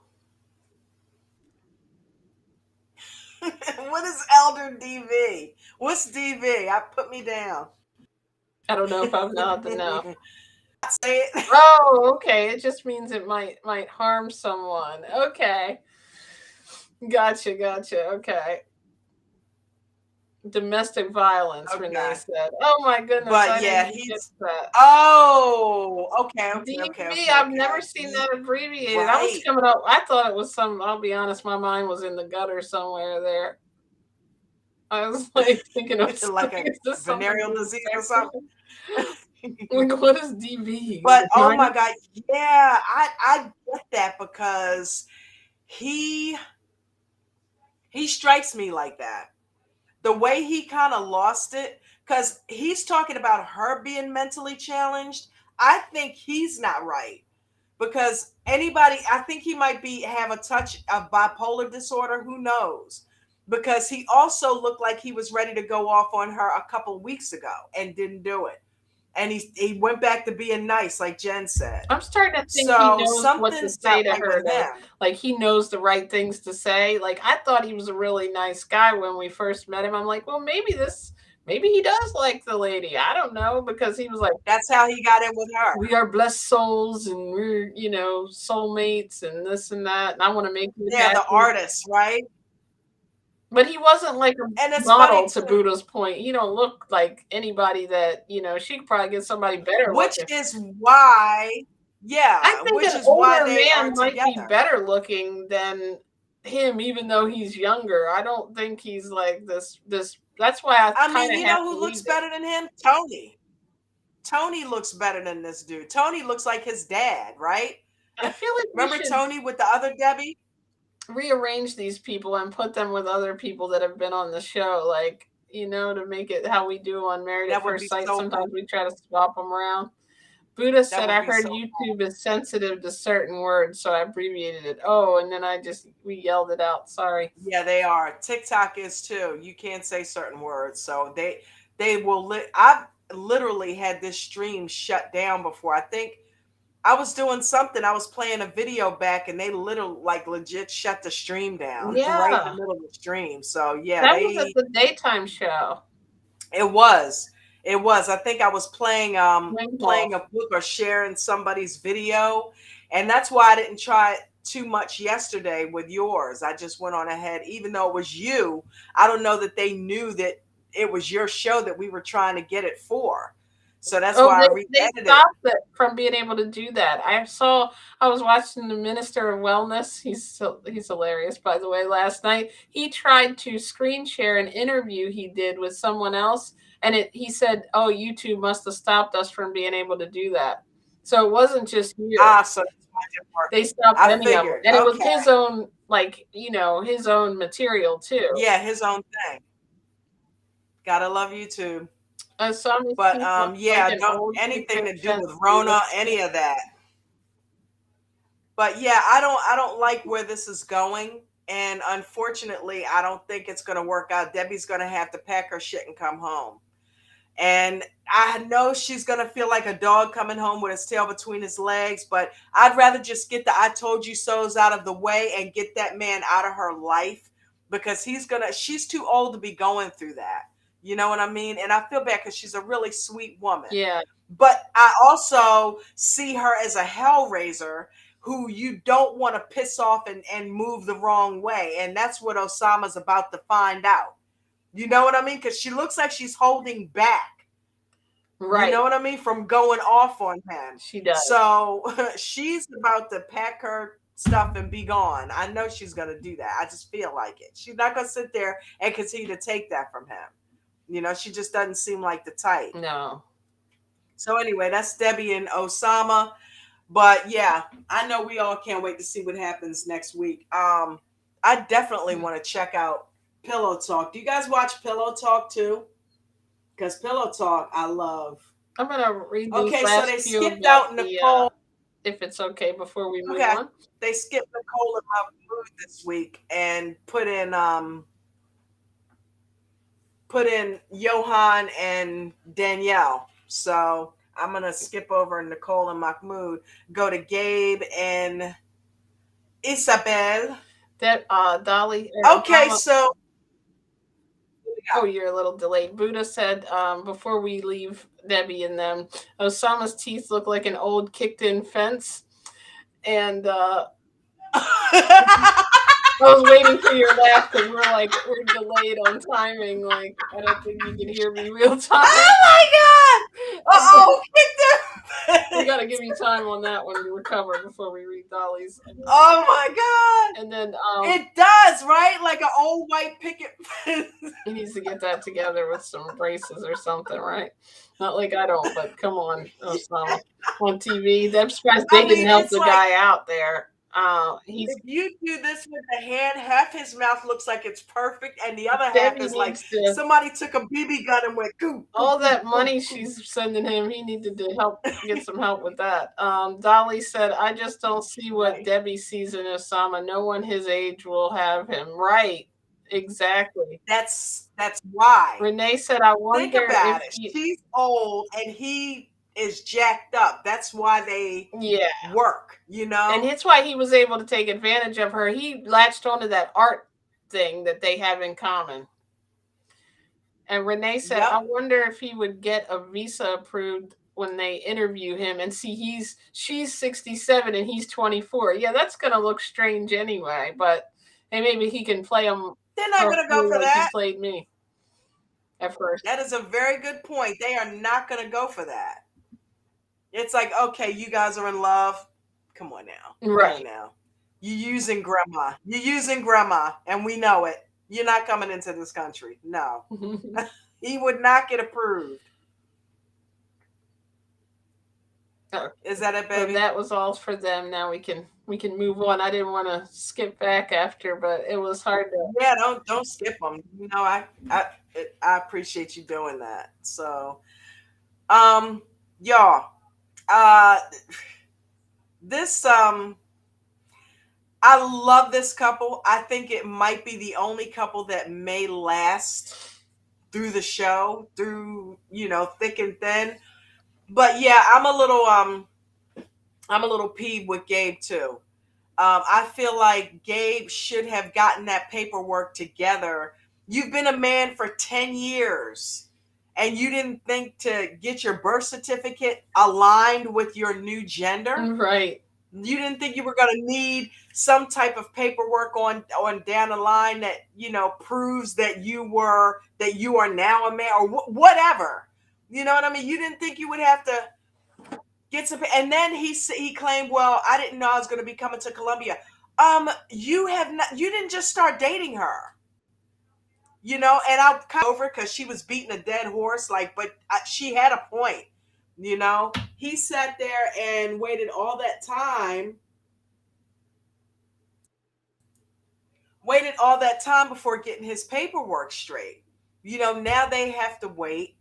What is Elder DV? What's DV? Put me down. I don't know if I'm allowed to know. Say it. Oh, okay. It just means it might harm someone. Okay. Gotcha. Okay. Domestic violence, Renee Okay. said. Oh my goodness, But I yeah, didn't get he's that. oh, DV, I've never okay. seen that abbreviated. I was Right. coming up, I thought it was some, I'll be honest, my mind was in the gutter somewhere there. I was like thinking of Like something. a Is this something to venereal do with disease or sex? something. Like, what is DV? But oh Vagina? my God, yeah, I get that because he he strikes me like that. The way he kind of lost it, because he's talking about her being mentally challenged. I think he's not right because anybody, I think he might be have a touch of bipolar disorder. Who knows? Because he also looked like he was ready to go off on her a couple weeks ago and didn't do it. And he went back to being nice, like Jen said. I'm starting to think he So knows what to something's say not to right her, with though. him. Like, he knows the right things to say. Like, I thought he was a really nice guy when we first met him. I'm like, well, maybe he does like the lady. I don't know, because he was like, That's how he got in with her. we are blessed souls and we're, soulmates and this and that. And I want to make you Yeah, the happy. artist, right? But he wasn't like a And it's funny model, to too, Buddha's point. You don't look like anybody that, she could probably get somebody better which looking. is why, I yeah, think which an is why older they are man might be together. better looking than him, even though he's younger. I don't think he's like this. That's why I I kind mean, of you have know to who looks leave it. better than him? Tony. Tony looks better than this dude. Tony looks like his dad, right? I feel like we Remember should Tony with the other Debbie? rearrange these people and put them with other people that have been on the show, like, to make it how we do on Married at That would First be Sight. so Sometimes cool. we try to swap them around. Buddha That said, would I be heard so cool. YouTube is sensitive to certain words, so I abbreviated it. Oh, and then we yelled it out. Sorry. Yeah, they are. TikTok is too. You can't say certain words, so they will. I've literally had this stream shut down before. I think I was doing something. I was playing a video back, and they literally, like, legit shut the stream down right in the Yeah. middle of the stream. So yeah, That was at the daytime show. it was. It was. I think I was Wing playing Wolf. a book or sharing somebody's video. And that's why I didn't try it too much yesterday with yours. I just went on ahead, even though it was you. I don't know that they knew that it was your show that we were trying to get it for. So that's Oh, why I they re-edited. stopped it from being able to do that. I was watching the Minister of Wellness. He's hilarious, by the way. Last night he tried to screen share an interview he did with someone else, and he said, "Oh, YouTube must have stopped us from being able to do that." So it wasn't just you. So that's why it didn't work. They stopped I any of them, figured. and it was Okay. his own, like, his own material too. Yeah, his own thing. Gotta love YouTube. Some But people like yeah, an don't old anything picture to do fence with view. Rona, any of that. But yeah, I don't like where this is going. And unfortunately, I don't think it's gonna work out. Debbie's gonna have to pack her shit and come home. And I know she's gonna feel like a dog coming home with his tail between his legs, but I'd rather just get the I told you so's out of the way and get that man out of her life, because she's too old to be going through that. You know what I mean? And I feel bad because she's a really sweet woman. Yeah. But I also see her as a hellraiser who you don't want to piss off and move the wrong way. And that's what Osama's about to find out. You know what I mean? Because she looks like she's holding back. Right. You know what I mean? From going off on him. She does. So she's about to pack her stuff and be gone. I know she's going to do that. I just feel like it. She's not going to sit there and continue to take that from him. She just doesn't seem like the type. No. So anyway, that's Debbie and Osama. But yeah, I know we all can't wait to see what happens next week. I definitely want to check out Pillow Talk. Do you guys watch Pillow Talk too? Because Pillow Talk, I love. I'm gonna read these Okay, last so they few skipped about out Nicole. if it's okay before we move Okay, on. they skipped Nicole and Mahmoud this week and put in Johan and Danielle. So I'm gonna skip over Nicole and Mahmoud, go to Gabe and Isabel. That Dolly. Okay, so you're a little delayed. Buddha said before we leave Debbie and them, Osama's teeth look like an old kicked-in fence, and I was waiting for your laugh because we're delayed on timing. Like I don't think you can hear me real time. Oh my god! Uh-oh, We got to give you time on that one to recover before we read Dolly's. Oh my god! And then it does, right? Like an old white picket fence. He needs to get that together with some braces or something, right? Not like I don't, but come on, Osama. On TV. I'm surprised they didn't help the guy out there. If you do this with the hand, half his mouth looks like it's perfect, and the other half is like somebody took a BB gun and went goo. All that money she's sending him, he needed to get some help with that. Dolly said, I just don't see what Debbie sees in Osama. No one his age will have him. Right. Exactly. That's why. Renee said, I wonder think about it. She's old and he is jacked up. That's why they work, you know? And it's why he was able to take advantage of her. He latched onto that art thing that they have in common. And Renee said, I wonder if he would get a visa approved when they interview him and see she's 67 and he's 24. Yeah, that's going to look strange anyway, but hey, maybe he can play him. They're not going to go for that. He played me at first. That is a very good point. They are not going to go for that. It's like, okay, you guys are in love. Come on now. Right. Come on now. You're using grandma, and we know it. You're not coming into this country. No. He would not get approved. Is that it, baby? So that was all for them. Now we can move on. I didn't want to skip back after, but it was hard to. Yeah, don't skip them. You know, I appreciate you doing that. So, y'all, this I love this couple. I think it might be the only couple that may last through the show, through, you know, thick and thin. But yeah, I'm a little peeved with Gabe too. I feel like Gabe should have gotten that paperwork together. You've been a man for 10 years and you didn't think to get your birth certificate aligned with your new gender. Right. You didn't think you were going to need some type of paperwork on down the line that, you know, proves that you are now a man or whatever. You know what I mean? You didn't think you would have to get some, and then he claimed, well, I didn't know I was going to be coming to Colombia. You didn't just start dating her, you know, and I'll come over because she was beating a dead horse, but she had a point, you know. He sat there and waited all that time before getting his paperwork straight. You know, now they have to wait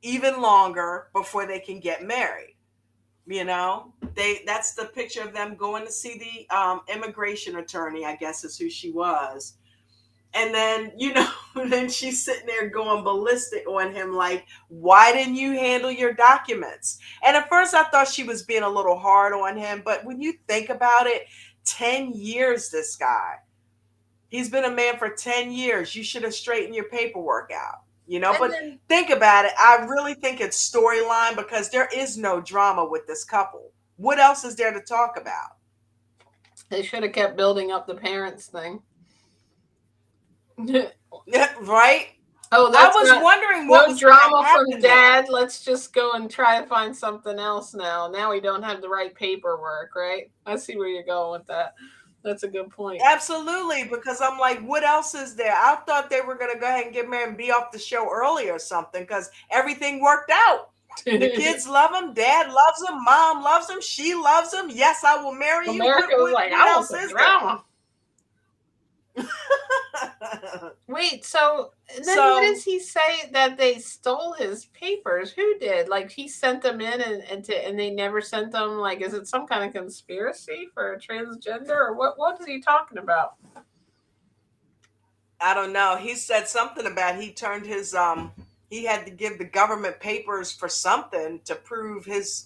even longer before they can get married. You know, that's the picture of them going to see the immigration attorney, I guess is who she was. And then, you know, then she's sitting there going ballistic on him, like, why didn't you handle your documents? And at first I thought she was being a little hard on him. But when you think about it, 10 years, this guy, he's been a man for 10 years. You should have straightened your paperwork out. You know, but think about it. I really think it's storyline because there is no drama with this couple. What else is there to talk about? They should have kept building up the parents thing. Right? Oh, I was wondering what was drama from Dad. Let's just go and try to find something else now. Now we don't have the right paperwork, right? I see where you're going with that. That's a good point. Absolutely, because I'm like, what else is there? I thought they were going to go ahead and get married and be off the show early or something because everything worked out. The kids love him. Dad loves him. Mom loves him. She loves him. Yes, I will marry you. America was like, I want some drama. Wait, so then what does he say that they stole his papers? Who did? Like he sent them in and they never sent them? Like, is it some kind of conspiracy for a transgender or what is he talking about? I don't know. He said something about he turned his he had to give the government papers for something to prove his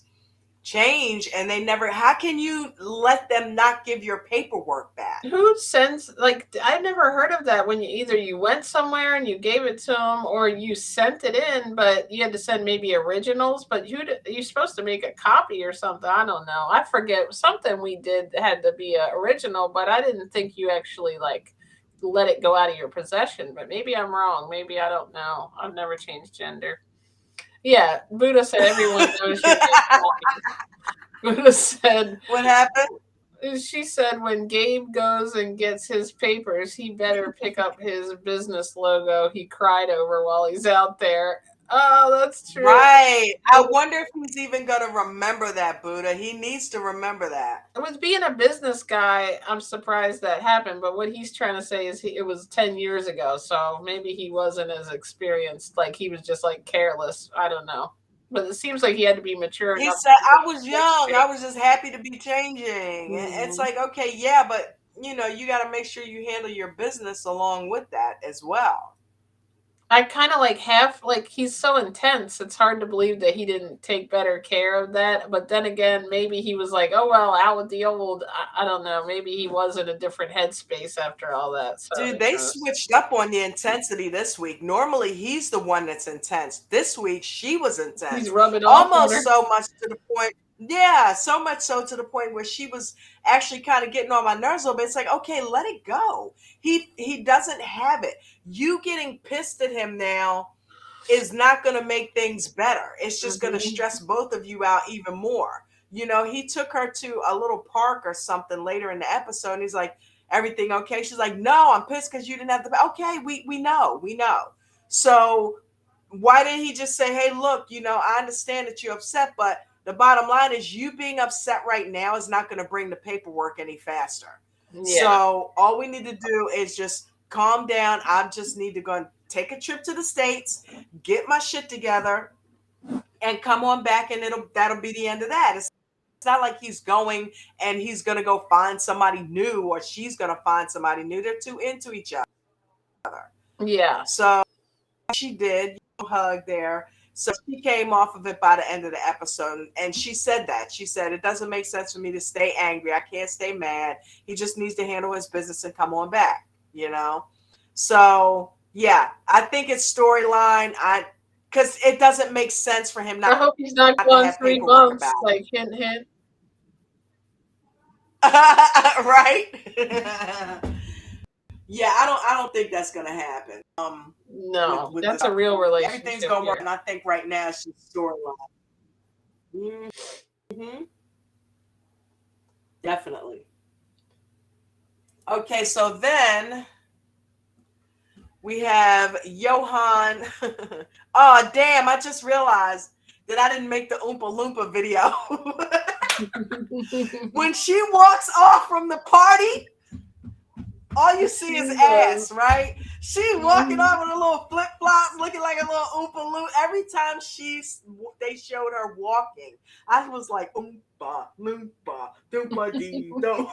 change and they never, how can you let them not give your paperwork back? Who sends, like, I never heard of that, when you either you went somewhere and you gave it to them or you sent it in, but you had to send maybe originals, but you're supposed to make a copy or something. I don't know. I forget, something we did had to be a original, but I didn't think you actually like let it go out of your possession, but maybe I'm wrong. Maybe I don't know. I've never changed gender. Yeah, Buddha said everyone knows you're just talking. Buddha said, What happened? she said when Gabe goes and gets his papers, he better pick up his business logo he cried over while he's out there. Oh, that's true. Right. I wonder if he's even going to remember that, Buddha. He needs to remember that. With being a business guy, I'm surprised that happened. But what he's trying to say is it was 10 years ago. So maybe he wasn't as experienced. Like he was just like careless. I don't know. But it seems like he had to be mature He enough. said, I was young. I was just happy to be changing. And it's like, okay, yeah, but you know, you got to make sure you handle your business along with that as well. I kind of like like he's so intense. It's hard to believe that he didn't take better care of that. But then again, maybe he was like, oh, well, out with the old. I don't know. Maybe he was in a different headspace after all that. So, dude, they switched up on the intensity this week. Normally, he's the one that's intense. This week, she was intense. He's rubbing off almost so much to the point. Yeah, so much so to the point where she was actually kind of getting on my nerves a little bit. It's like, okay, let it go. He doesn't have it. You getting pissed at him now is not going to make things better. It's just going to stress both of you out even more. You know, he took her to a little park or something later in the episode, and he's like, everything okay? She's like, no, I'm pissed because you didn't have to. Okay, we know. So why didn't he just say, hey, look, you know, I understand that you're upset, but the bottom line is you being upset right now is not going to bring the paperwork any faster. Yeah. So all we need to do is just calm down. I just need to go and take a trip to the States, get my shit together, and come on back, and that'll be the end of that. It's not like he's going and he's going to go find somebody new or she's going to find somebody new. They're too into each other. Yeah. So she did a hug there. So she came off of it by the end of the episode. And she said that. She said, it doesn't make sense for me to stay angry. I can't stay mad. He just needs to handle his business and come on back, you know? So, yeah, I think it's storyline. Because it doesn't make sense for him not. I hope he's not going 3 months, like hint, hint. Right? Yeah, I don't think that's gonna happen. No, that's a real relationship. Everything's going work, and I think right now she's storyline. Mm-hmm. Definitely. Okay, so then we have Johan. Oh, damn, I just realized that I didn't make the Oompa Loompa video. When she walks off from the party, all you see is ass, right? She walking off with a little flip-flops, looking like a little Oompa Loompa. Every time they showed her walking, I was like, Oompa Loompa, Doompa-dee-do.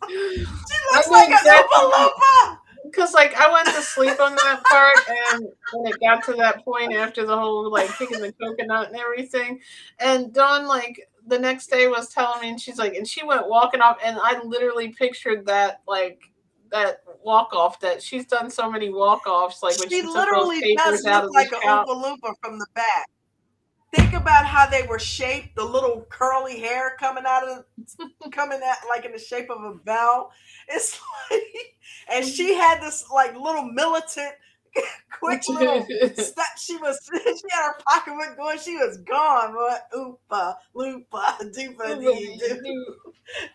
She looks like an Oompa Loompa. Because, like, I went to sleep on that part, and when it got to that point after the whole, like, picking the coconut and everything, and Dawn, like, the next day was telling me, and she's like, and she went walking off, and I literally pictured that, like, that walk-off, that she's done so many walk-offs, like, when she literally took those papers out of like an Oompa Loompa from the back. Think about how they were shaped, the little curly hair coming out like in the shape of a bell. It's like, and she had this like little militant, quick little step. She had her pocketbook going. She was gone. What? Oompa Loompa Doopa Dee Doo.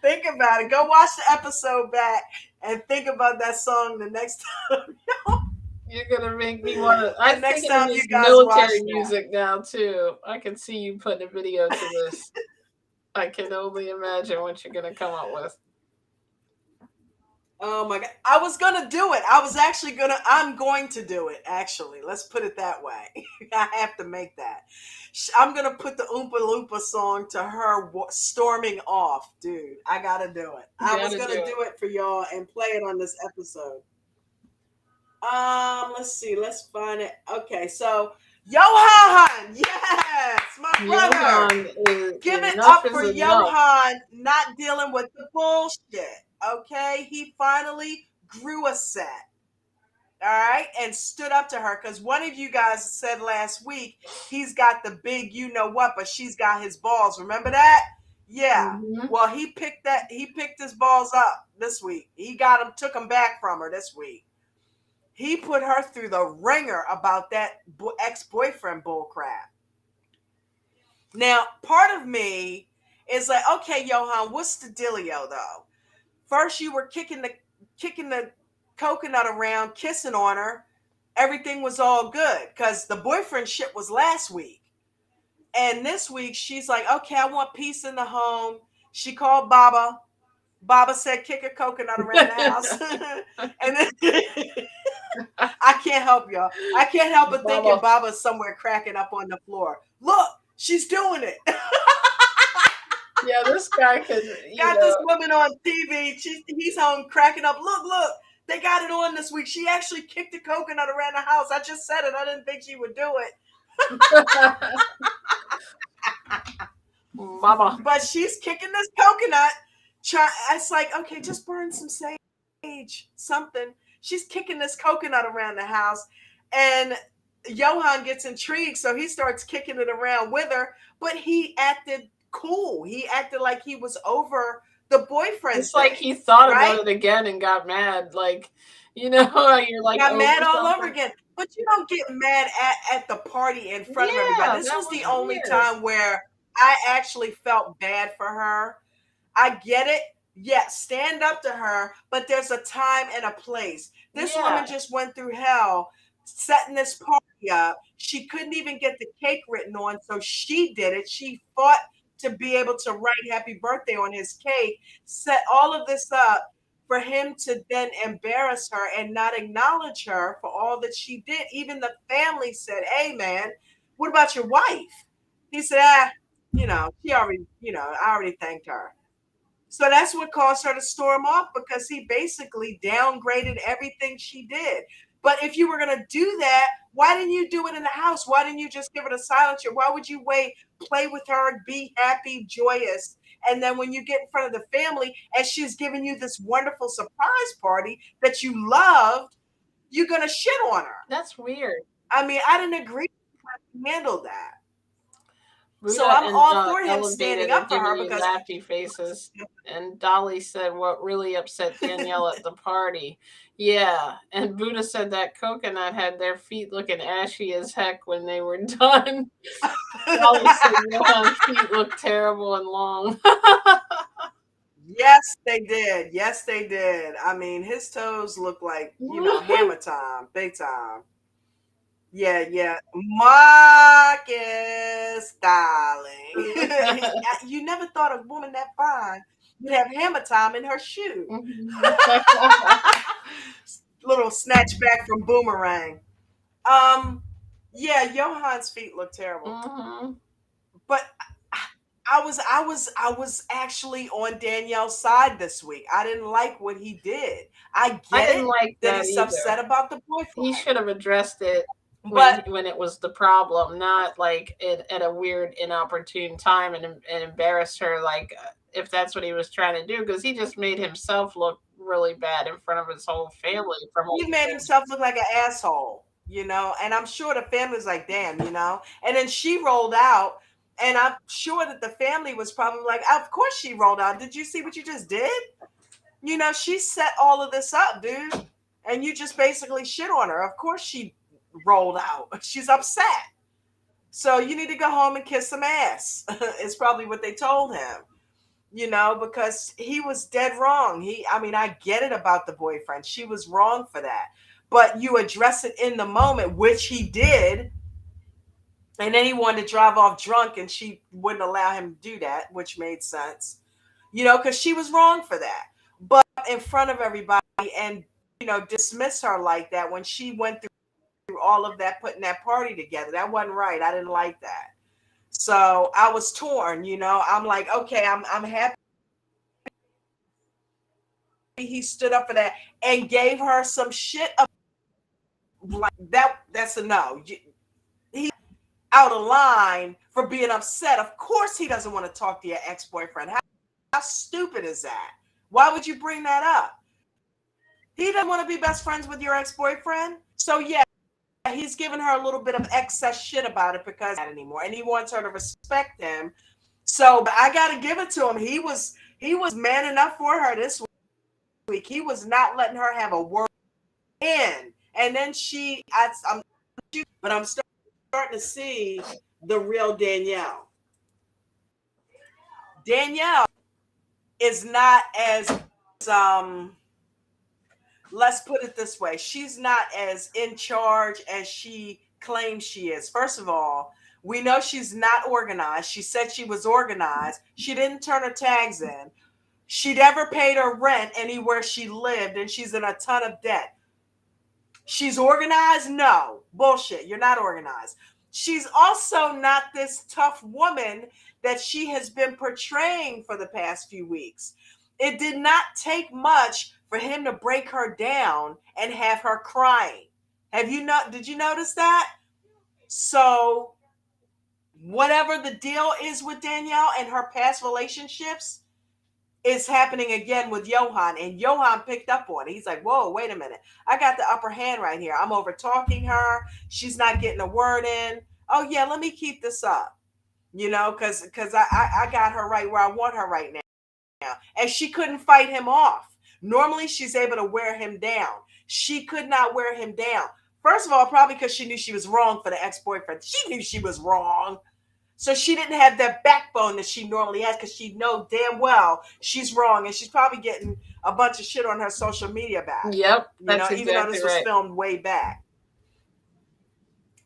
Think about it. Go watch the episode back and think about that song the next time. You're gonna make me want to. I next think time it you guys military watch music now too. I can see you putting a video to this. I can only imagine what you're gonna come up with. Oh my God. I was going to do it. I'm going to do it, actually. Let's put it that way. I have to make that. I'm going to put the Oompa Loompa song to her storming off, dude. I got to do it. I was going to do it for y'all and play it on this episode. Let's see. Let's find it. Okay. So Johan, yes, my brother. Johan is Give it enough up is for enough. Johan not dealing with the bullshit. Okay, he finally grew a set. All right, and stood up to her because one of you guys said last week he's got the big you know what, but she's got his balls. Remember that? Yeah. Mhm. Well, he picked his balls up this week. He got them, took them back from her this week. He put her through the ringer about that ex-boyfriend bullcrap. Now, part of me is like, okay, Johan, what's the dealio though? First, you were kicking the coconut around, kissing on her. Everything was all good because the boyfriend shit was last week. And this week, she's like, okay, I want peace in the home. She called Baba. Baba said, kick a coconut around the house. And then I can't help y'all. I can't help but thinking Baba. Baba's somewhere cracking up on the floor. Look, she's doing it. Yeah, this guy could, Got this woman on TV. He's home cracking up. Look, they got it on this week. She actually kicked a coconut around the house. I just said it. I didn't think she would do it. Mama. But she's kicking this coconut. It's like, okay, just burn some sage, something. She's kicking this coconut around the house. And Johan gets intrigued, so he starts kicking it around with her. But he acted cool. He acted like he was over the boyfriend It's thing, like he thought right? about it again and got mad. Like, you know how you're like Got over mad all over something? again. But you don't get mad at the party in front of everybody. Yeah, This that was the was only weird. time where I actually felt bad for her. I get it. Yes, stand up to her, but there's a time and a place. This Yeah. woman just went through hell setting this party up. She couldn't even get the cake written on, so she did it. She fought to be able to write happy birthday on his cake, set all of this up for him to then embarrass her and not acknowledge her for all that she did. Even the family said, hey man, what about your wife? He said, she already, I already thanked her. So that's what caused her to storm off because he basically downgraded everything she did. But if you were going to do that, why didn't you do it in the house? Why didn't you just give it a silencer? Why would you wait, play with her, be happy, joyous? And then when you get in front of the family and she's giving you this wonderful surprise party that you loved, you're going to shit on her. That's weird. I mean, I didn't agree to handle that. So Buddha I'm and all for him Elevated standing are up for her giving you because laughy faces. And Dolly said what really upset Danielle at the party. Yeah. And Buddha said that coconut had their feet looking ashy as heck when they were done. Dolly said Johan's feet look terrible and long. Yes, they did. Yes, they did. I mean, his toes look like, hammer time, big time. Yeah. Marcus, darling. You never thought a woman that fine would have hammer time in her shoe. Little snatch back from Boomerang. Yeah, Johan's feet look terrible. Mhm. But I was actually on Danielle's side this week. I didn't like what he did. I I get didn't it like that that he's either. upset about the boyfriend. He should have addressed it But when it was the problem, not like at a weird, inopportune time and embarrassed her. Like if that's what he was trying to do, because he just made himself look really bad in front of his whole family. he made himself look like an asshole, and I'm sure the family's like, damn, and then she rolled out, and I'm sure that the family was probably like, of course she rolled out. Did you see what you just did? She set all of this up, dude, and you just basically shit on her. Of course she rolled out. She's upset. So you need to go home and kiss some ass. Is probably what they told him. Because he was dead wrong. I get it about the boyfriend. She was wrong for that. But you address it in the moment, which he did. And then he wanted to drive off drunk and she wouldn't allow him to do that, which made sense. Because she was wrong for that. But in front of everybody and, dismiss her like that when she went through all of that, putting that party together. That wasn't right. I didn't like that. So I was torn, I'm like, okay, I'm happy he stood up for that and gave her some shit like that. That's a no. out of line for being upset. Of course he doesn't want to talk to your ex-boyfriend. How stupid is that? Why would you bring that up? He doesn't want to be best friends with your ex-boyfriend. So yeah, he's giving her a little bit of excess shit about it because not anymore, and he wants her to respect him. So but I got to give it to him. He was man enough for her this week. He was not letting her have a word in, and then I'm starting to see the real Danielle. Danielle is not as let's put it this way, she's not as in charge as she claims she is. First of all, we know she's not organized. She said she was organized. She didn't turn her tags in. She never paid her rent anywhere she lived, and she's in a ton of debt. She's organized? No. Bullshit. You're not organized. She's also not this tough woman that she has been portraying for the past few weeks. It did not take much for him to break her down and have her crying. Did you notice that? So whatever the deal is with Danielle and her past relationships is happening again with Johan, and Johan picked up on it. He's like, whoa, wait a minute. I got the upper hand right here. I'm over talking her. She's not getting a word in. Oh yeah, let me keep this up. Because I got her right where I want her right now. And she couldn't fight him off. Normally she's able to wear him down. She could not wear him down. First of all, probably because she knew she was wrong for the ex-boyfriend. She knew she was wrong. So she didn't have that backbone that she normally has, because she knows damn well she's wrong, and she's probably getting a bunch of shit on her social media back. Yep, that's exactly even though this was filmed way back.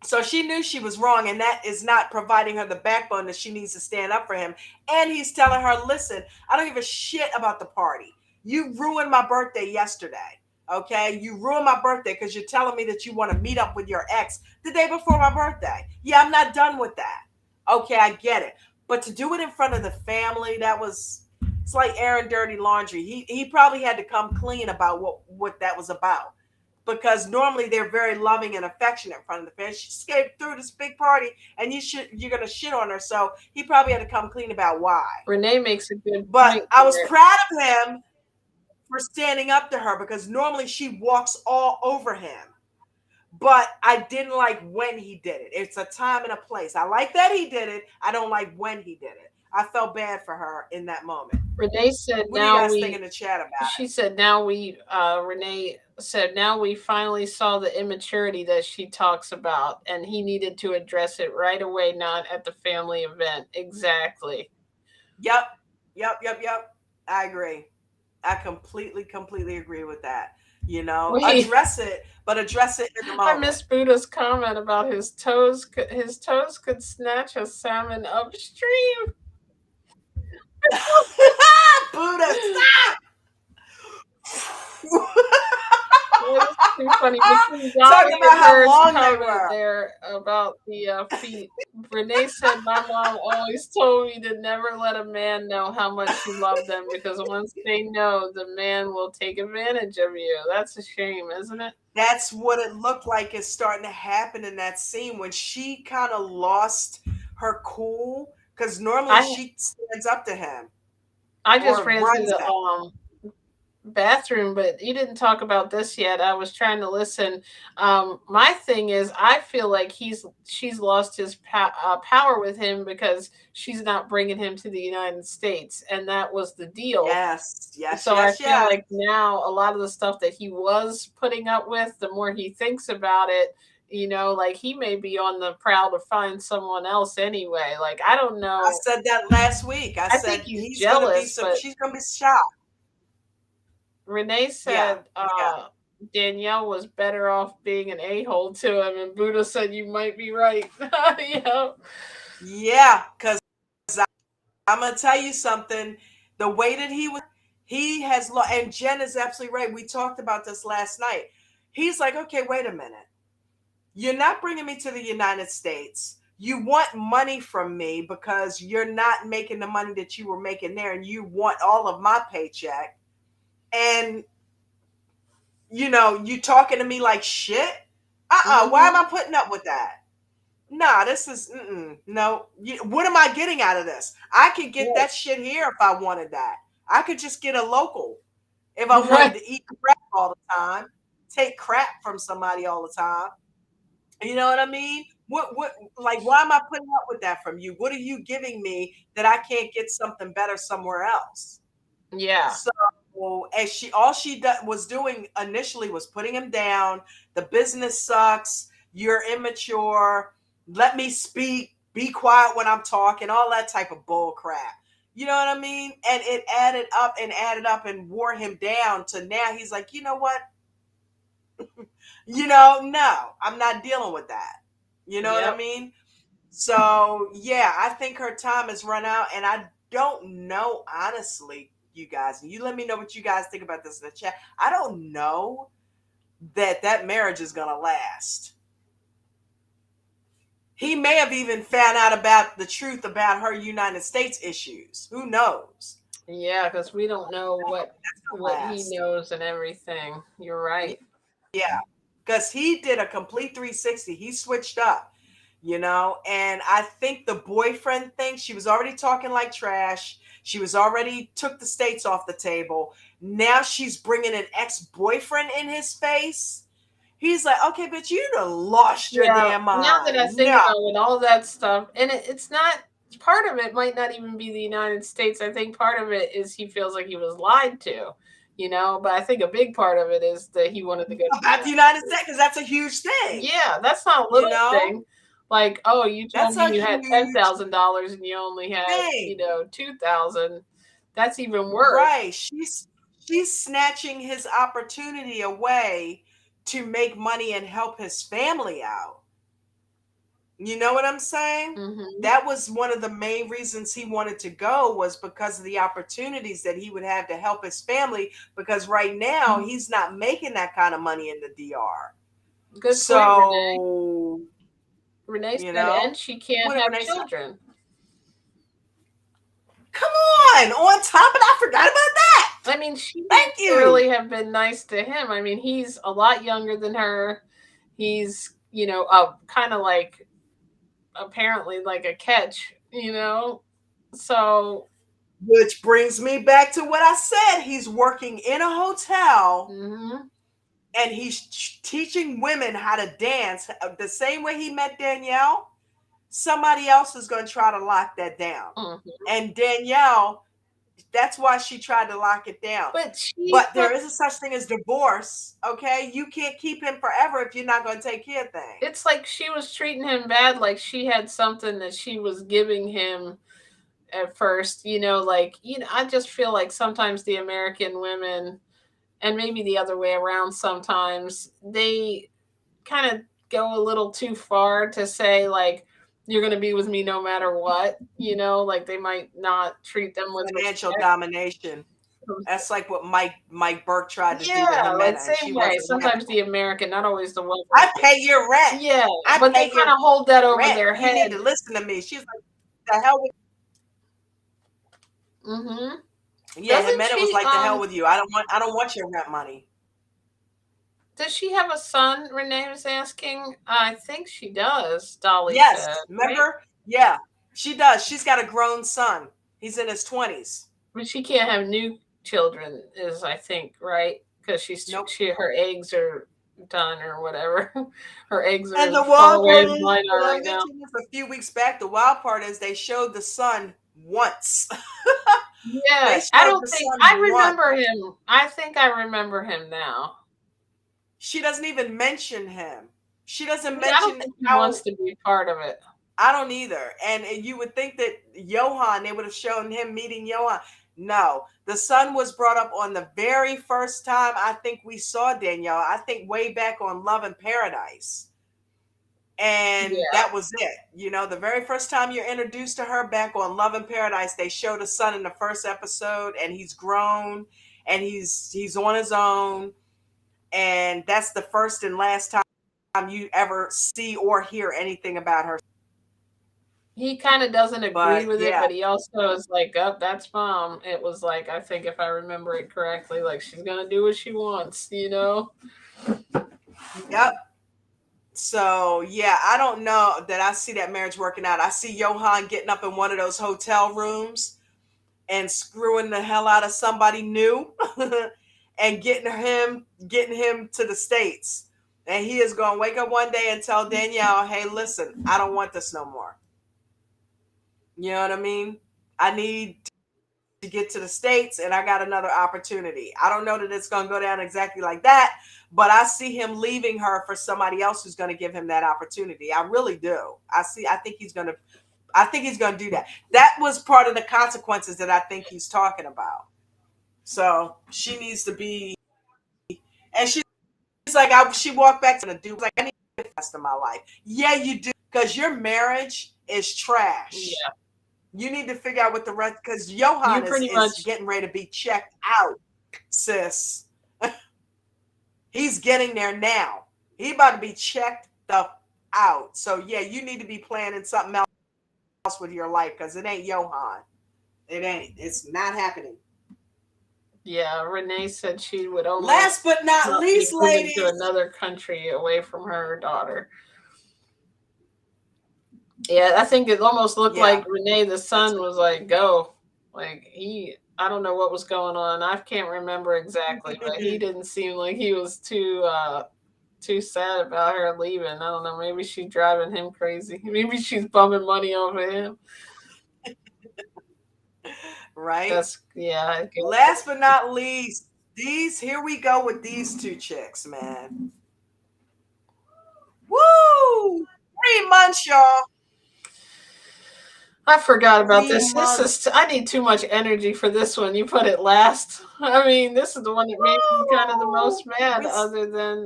So she knew she was wrong, and that is not providing her the backbone that she needs to stand up for him. And he's telling her, listen, I don't give a shit about the party. You ruined my birthday yesterday. Okay, you ruined my birthday because you're telling me that you want to meet up with your ex the day before my birthday. Yeah, I'm not done with that. Okay, I get it. But to do it in front of the family, it's like airing dirty laundry. He probably had to come clean about what that was about. Because normally they're very loving and affectionate in front of the family. She escaped through this big party, and you're gonna shit on her. So he probably had to come clean about why. Renee makes a good But point I was there. proud of him for standing up to her, because normally she walks all over him. But I didn't like when he did it. It's a time and a place. I like that he did it. I don't like when he did it. I felt bad for her in that moment. Renee said, what do you guys think in the chat about she said, Renee said, now we finally saw the immaturity that she talks about, and he needed to address it right away, not at the family event. Exactly. Yep. I agree. I completely agree with that. Address it, but address it in the moment. I miss Buddha's comment about his toes could snatch a salmon upstream. Buddha, stop! It's too funny. Talking about how long they were there about the feet. Renee said, my mom always told me to never let a man know how much you love them, because once they know, the man will take advantage of you. That's a shame, isn't it? That's what it looked like is starting to happen in that scene when she kind of lost her cool, because normally she stands up to him. I just ran to the bathroom, but you didn't talk about this yet. I was trying to listen. My thing is, I feel like she's lost his power with him, because she's not bringing him to the United States, and that was the deal. Yes. So I feel like now a lot of the stuff that he was putting up with, the more he thinks about it, like he may be on the prowl to find someone else anyway. Like, I don't know. I said that last week. I said he's jealous, but she's gonna be shocked. Renee said Danielle was better off being an a-hole to him, and Buddha said you might be right. Yeah, because I'm gonna tell you something. The way that he has, and Jen is absolutely right. We talked about this last night. He's like, okay, wait a minute. You're not bringing me to the United States. You want money from me because you're not making the money that you were making there, and you want all of my paycheck. And you talking to me like shit. Why am I putting up with that? Nah, this is no. What am I getting out of this? I could get Right. that shit here if I wanted that. I could just get a local if I wanted Right. to eat crap all the time, take crap from somebody all the time. You know what I mean? What like why am I putting up with that from you? What are you giving me that I can't get something better somewhere else? Yeah. So as was doing initially was putting him down. The business sucks. You're immature. Let me speak. Be quiet when I'm talking. All that type of bull crap. You know what I mean? And it added up and wore him down to now he's like, you know what? No, I'm not dealing with that. You know what I Yep. mean? So yeah, I think her time has run out, and I don't know honestly, you guys. And you let me know what you guys think about this in the chat. I don't know that marriage is gonna last. He may have even found out about the truth about her United States issues. Who knows? Yeah, because we don't know That's gonna what he last. knows and everything. You're right. Yeah, because he did a complete 360. He switched up, and I think the boyfriend thing, she was already talking like trash. She was already took the states off the table. Now she's bringing an ex-boyfriend in his face. He's like, okay, but you done lost your Yeah. damn Now that I mind. think No. about it, all that stuff, and it's not part of it might not even be the United States. I think part of it is he feels like he was lied to, but I think a big part of it is that he wanted to go to the About the United United States, States. because that's a huge thing. Yeah, that's not a You little know? thing. Like, oh, you told That's me a you had ten huge thousand dollars and you only had, thing. 2,000. That's even worse. Right. She's snatching his opportunity away to make money and help his family out. You know what I'm saying? Hmm. That was one of the main reasons he wanted to go was because of the opportunities that he would have to help his family because right now he's not making that kind of money in the DR. Good point, Renee. So, Renee said, and she what can't did have Renee say? children. Come on top of that, I forgot about that. I mean, she Thank needs to you. really have been nice to him. I mean, he's a lot younger than her. He's, kind of like apparently like a catch. So, Which brings me back to what I said. He's working in a hotel mhm. and he's teaching women how to dance the same way he met Danielle. Somebody else is going to try to lock that down. Mhm. And Danielle, that's why she tried to lock it down. But she But there is a such thing as divorce, okay? You can't keep him forever if you're not going to take care of things. it's like she was treating him bad, like she had something that she was giving him at first, I just feel like sometimes the American women, and maybe the other way around sometimes, they kind of go a little too far to say like you're going to be with me no matter what, like they might not treat them with Financial respect. domination. That's like what Mike Burke tried to do to Yeah, like Jimena, and same she way. wasn't having Sometimes it. the American, not always the one. I pay your rent. Yeah, I but they pay kind your of hold that over rent. their You need to head. listen to me. She's like, the hell with Hmm. yeah, Doesn't Jimena was she? like, the hell with you. I don't want your rent money. Does she have a son? Renee was asking. I think she does. Dolly Yes. said, right? Remember? Yeah, she does. She's got a grown son. He's in his 20s. But she can't have new children, is I think right because Nope. her eggs are done or whatever. Her eggs are And the as far wild away part as is, mine are and I right now. mentioned this a few weeks back, the wild part is they showed the son once. They Yeah, I showed don't the think son I once. remember him. I think I remember him now. She doesn't even mention him. She doesn't Yeah, I don't mention think he wants how. to be part of it. I don't either. And you would think that Johan, they would have shown him meeting Johan. No, the son was brought up on the very first time I think we saw Danielle. I think way back on Love in Paradise. And Yeah, that was it. The very first time you're introduced to her back on Love in Paradise, they showed a son in the first episode, and he's grown and he's on his own. And that's the first and last time you ever see or hear anything about her. he kind of doesn't agree But with it, yeah, but he also is like, "Oh, that's mom." It was like I think if I remember it correctly, like she's gonna do what she wants. yep. So yeah, I don't know that I see that marriage working out. I see Johan getting up in one of those hotel rooms and screwing the hell out of somebody new and getting him to the States. And he is going to wake up one day and tell Danielle, hey, listen, I don't want this no more. You know what I mean? I need to get to the States and I got another opportunity. I don't know that it's going to go down exactly like that, but I see him leaving her for somebody else who's going to give him that opportunity. I really do. I think he's going to do that. That was part of the consequences that I think he's talking about. So she needs to be, and she's like, she walked back to the dude, like, I need the rest of my life. Yeah, you do, because your marriage is trash. Yeah. You need to figure out what the rest, because You Johan pretty is much getting ready to be checked out, sis. He's getting there now. He about to be checked the out. So yeah, you need to be planning something else with your life, because it ain't Johan. It ain't. It's not happening. yeah, Renee said she would almost Last but not not be least, moving to ladies. another country away from her daughter. Yeah, I think it almost looked Yeah, like Renee, the that's son, was like, go. Like I don't know what was going on. I can't remember exactly, but he didn't seem like he was too sad about her leaving. I don't know. Maybe she's driving him crazy. Maybe she's bumming money over him. right. That's yeah. I guess. Last but not least, here we go with these two chicks, man. Woo! 3 months, y'all. I forgot about 3 this. This months. is I need too much energy for this one. You put it last. I mean, this is the one that made me kind of the Woo! most mad, other than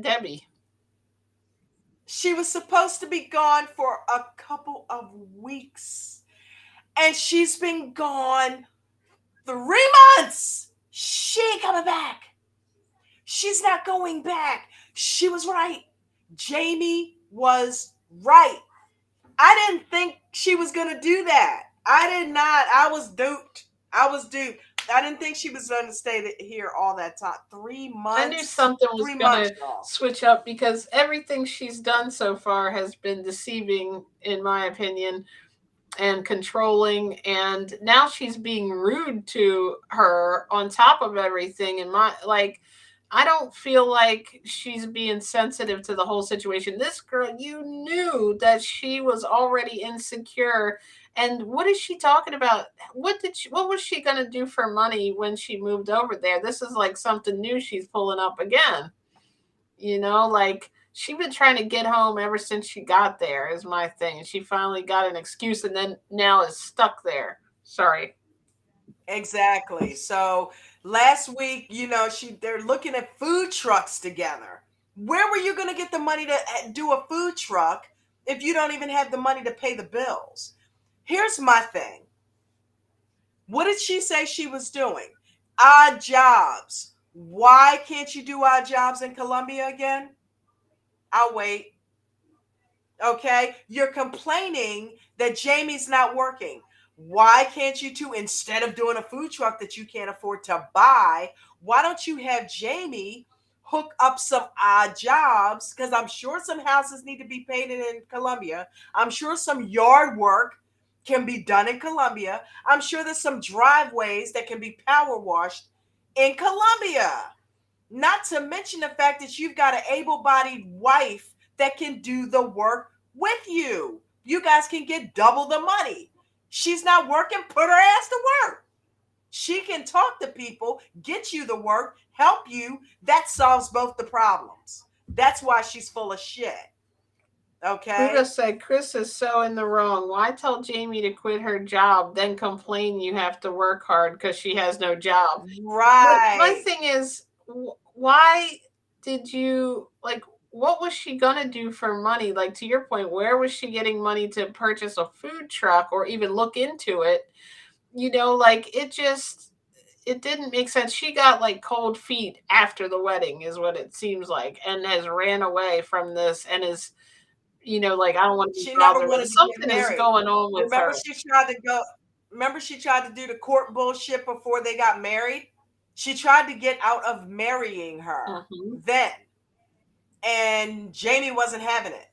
Debbie. She was supposed to be gone for a couple of weeks, and she's been gone 3 months. She ain't coming back. She's not going back. She was right. Jamie was right. I didn't think she was going to do that. I did not. I was duped. I didn't think she was going to stay here all that time. 3 months. I knew something was 3 going months, to y'all. switch up because everything she's done so far has been deceiving, in my opinion, and controlling. And now she's being rude to her on top of everything. And I don't feel like she's being sensitive to the whole situation. This girl, you knew that she was already insecure. And what is she talking about? What was she going to do for money when she moved over there? This is like something new she's pulling up again. Like she's been trying to get home ever since she got there is my thing. And she finally got an excuse and then now is stuck there. Sorry. Exactly. So last week, they're looking at food trucks together. Where were you going to get the money to do a food truck if you don't even have the money to pay the bills? Here's my thing. What did she say she was doing? Odd jobs. Why can't you do odd jobs in Colombia again? I'll wait. Okay? You're complaining that Jamie's not working. Why can't you two, instead of doing a food truck that you can't afford to buy, why don't you have Jamie hook up some odd jobs? Because I'm sure some houses need to be painted in Colombia. I'm sure some yard work can be done in Colombia. I'm sure there's some driveways that can be power washed in Colombia. Not to mention the fact that you've got an able-bodied wife that can do the work with you. You guys can get double the money. She's not working, put her ass to work. She can talk to people, get you the work, help you. That solves both the problems. That's why she's full of shit. Okay? Buddha said Chris is so in the wrong. Why tell Jamie to quit her job, then complain you have to work hard because she has no job? Right. My thing is, why did you what was she gonna do for money? Like, to your point, where was she getting money to purchase a food truck or even look into it? It didn't make sense. She got like cold feet after the wedding is what it seems like, and has ran away from this and is like, I don't want to be She never bothered. wanted to get Something is married. going on with Remember, her. she tried to do the court bullshit before they got married? She tried to get out of marrying her then. and Jamie wasn't having it.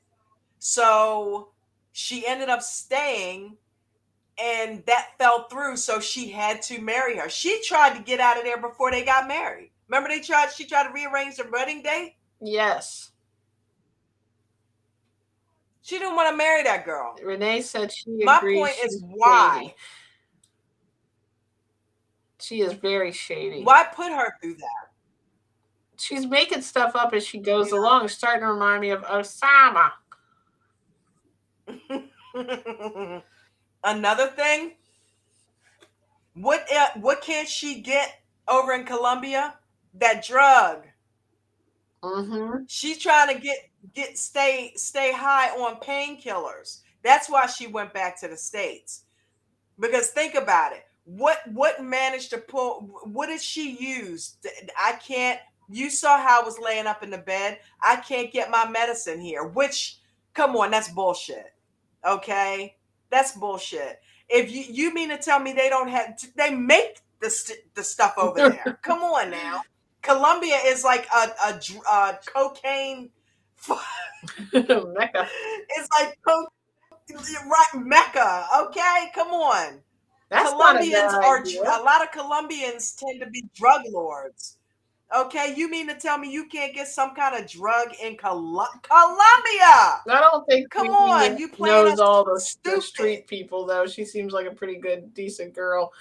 So she ended up staying, and that fell through. So she had to marry her. She tried to get out of there before they got married. Remember, she tried to rearrange the wedding date. Yes. She didn't want to marry that girl. Renee said she My agrees. point is She's why? shady. She is very shady. Why put her through that? She's making stuff up as she goes along. It's starting to remind me of Osama. Another thing, what can she get over in Colombia? That drug. Mm-hmm. She's trying to stay high on painkillers. That's why she went back to the States. Because think about it. What managed to pull? What did she use? I can't. You saw how I was laying up in the bed. I can't get my medicine here. Which, come on, that's bullshit. Okay, that's bullshit. If you mean to tell me they make the stuff over there? Come on now. Colombia is like a cocaine. Mecca. It's like right, Mecca. Okay, come on. That's Colombians not a are bad idea. a lot of Colombians tend to be drug lords. Okay, you mean to tell me you can't get some kind of drug in Colombia? I don't think Come Phoebe on, you playing knows us all the stupid. street people, though. She seems like a pretty good, decent girl.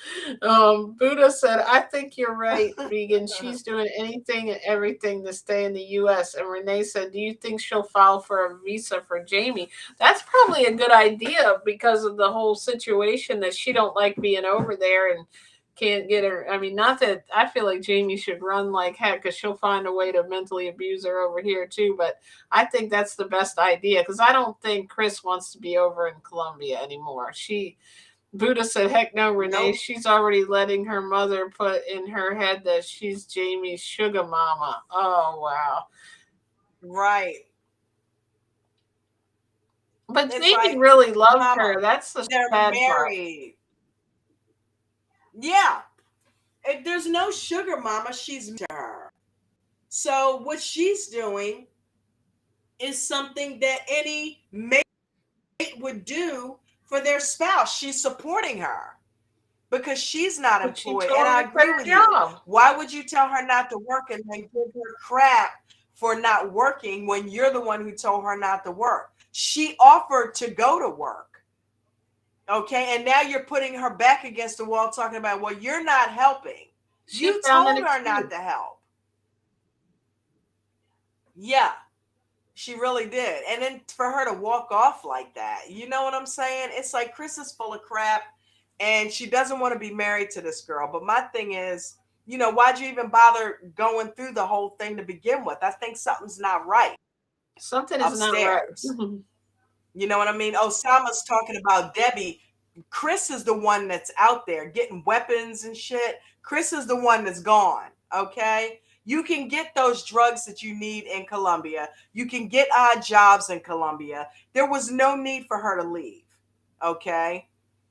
Buddha said, I think you're right, Vegan. She's doing anything and everything to stay in the U.S. And Renee said, do you think she'll file for a visa for Jamie? That's probably a good idea because of the whole situation that she don't like being over there and can't get her. I mean, not that I feel like Jamie should run like heck because she'll find a way to mentally abuse her over here too. But I think that's the best idea because I don't think Chris wants to be over in Colombia anymore. Buddha said, heck no, Renee. Nope. She's already letting her mother put in her head that she's Jamie's sugar mama. Oh, wow. Right. But It's Jamie like, really loved mama, her. That's the they're sad part. married. Yeah. If there's no sugar mama, she's to her. So what she's doing is something that any mate would do for their spouse. She's supporting her because she's not But she employed. And I totally quit agree her with job. you. Why would you tell her not to work and then give her crap for not working when you're the one who told her not to work? She offered to go to work. Okay, and now you're putting her back against the wall talking about, well, you're not helping. You told her not to help. Yeah, she really did. And then for her to walk off like that, you know what I'm saying? It's like Chris is full of crap and she doesn't want to be married to this girl. But my thing is, why'd you even bother going through the whole thing to begin with? I think something's not right. Something is upstairs. not right. You know what I mean? Osama's talking about Debbie. Chris is the one that's out there getting weapons and shit. Chris is the one that's gone. Okay. You can get those drugs that you need in Colombia. You can get odd jobs in Colombia. There was no need for her to leave. Okay.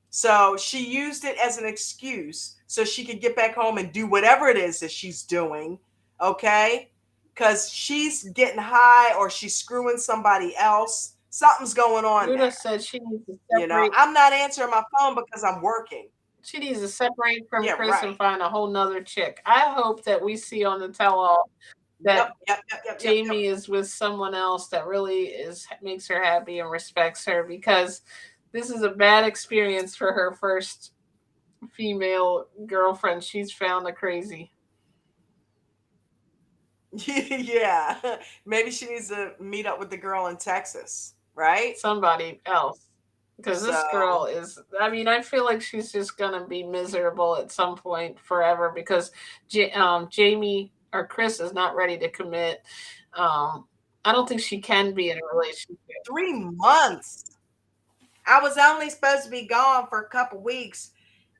So she used it as an excuse so she could get back home and do whatever it is that she's doing. Okay. Because she's getting high or she's screwing somebody else. Something's going on Buddha there. said she needs to separate. I'm not answering my phone because I'm working. She needs to separate from Chris right. and find a whole nother chick. I hope that we see on the tell-all that Jamie is with someone else that really makes her happy and respects her, because this is a bad experience for her first female girlfriend. She's found a crazy. Yeah, maybe she needs to meet up with the girl in Texas, right? Somebody else. Because this girl is, I mean, I feel like she's just going to be miserable at some point forever because Jamie or Chris is not ready to commit. I don't think she can be in a relationship. 3 months. I was only supposed to be gone for a couple weeks.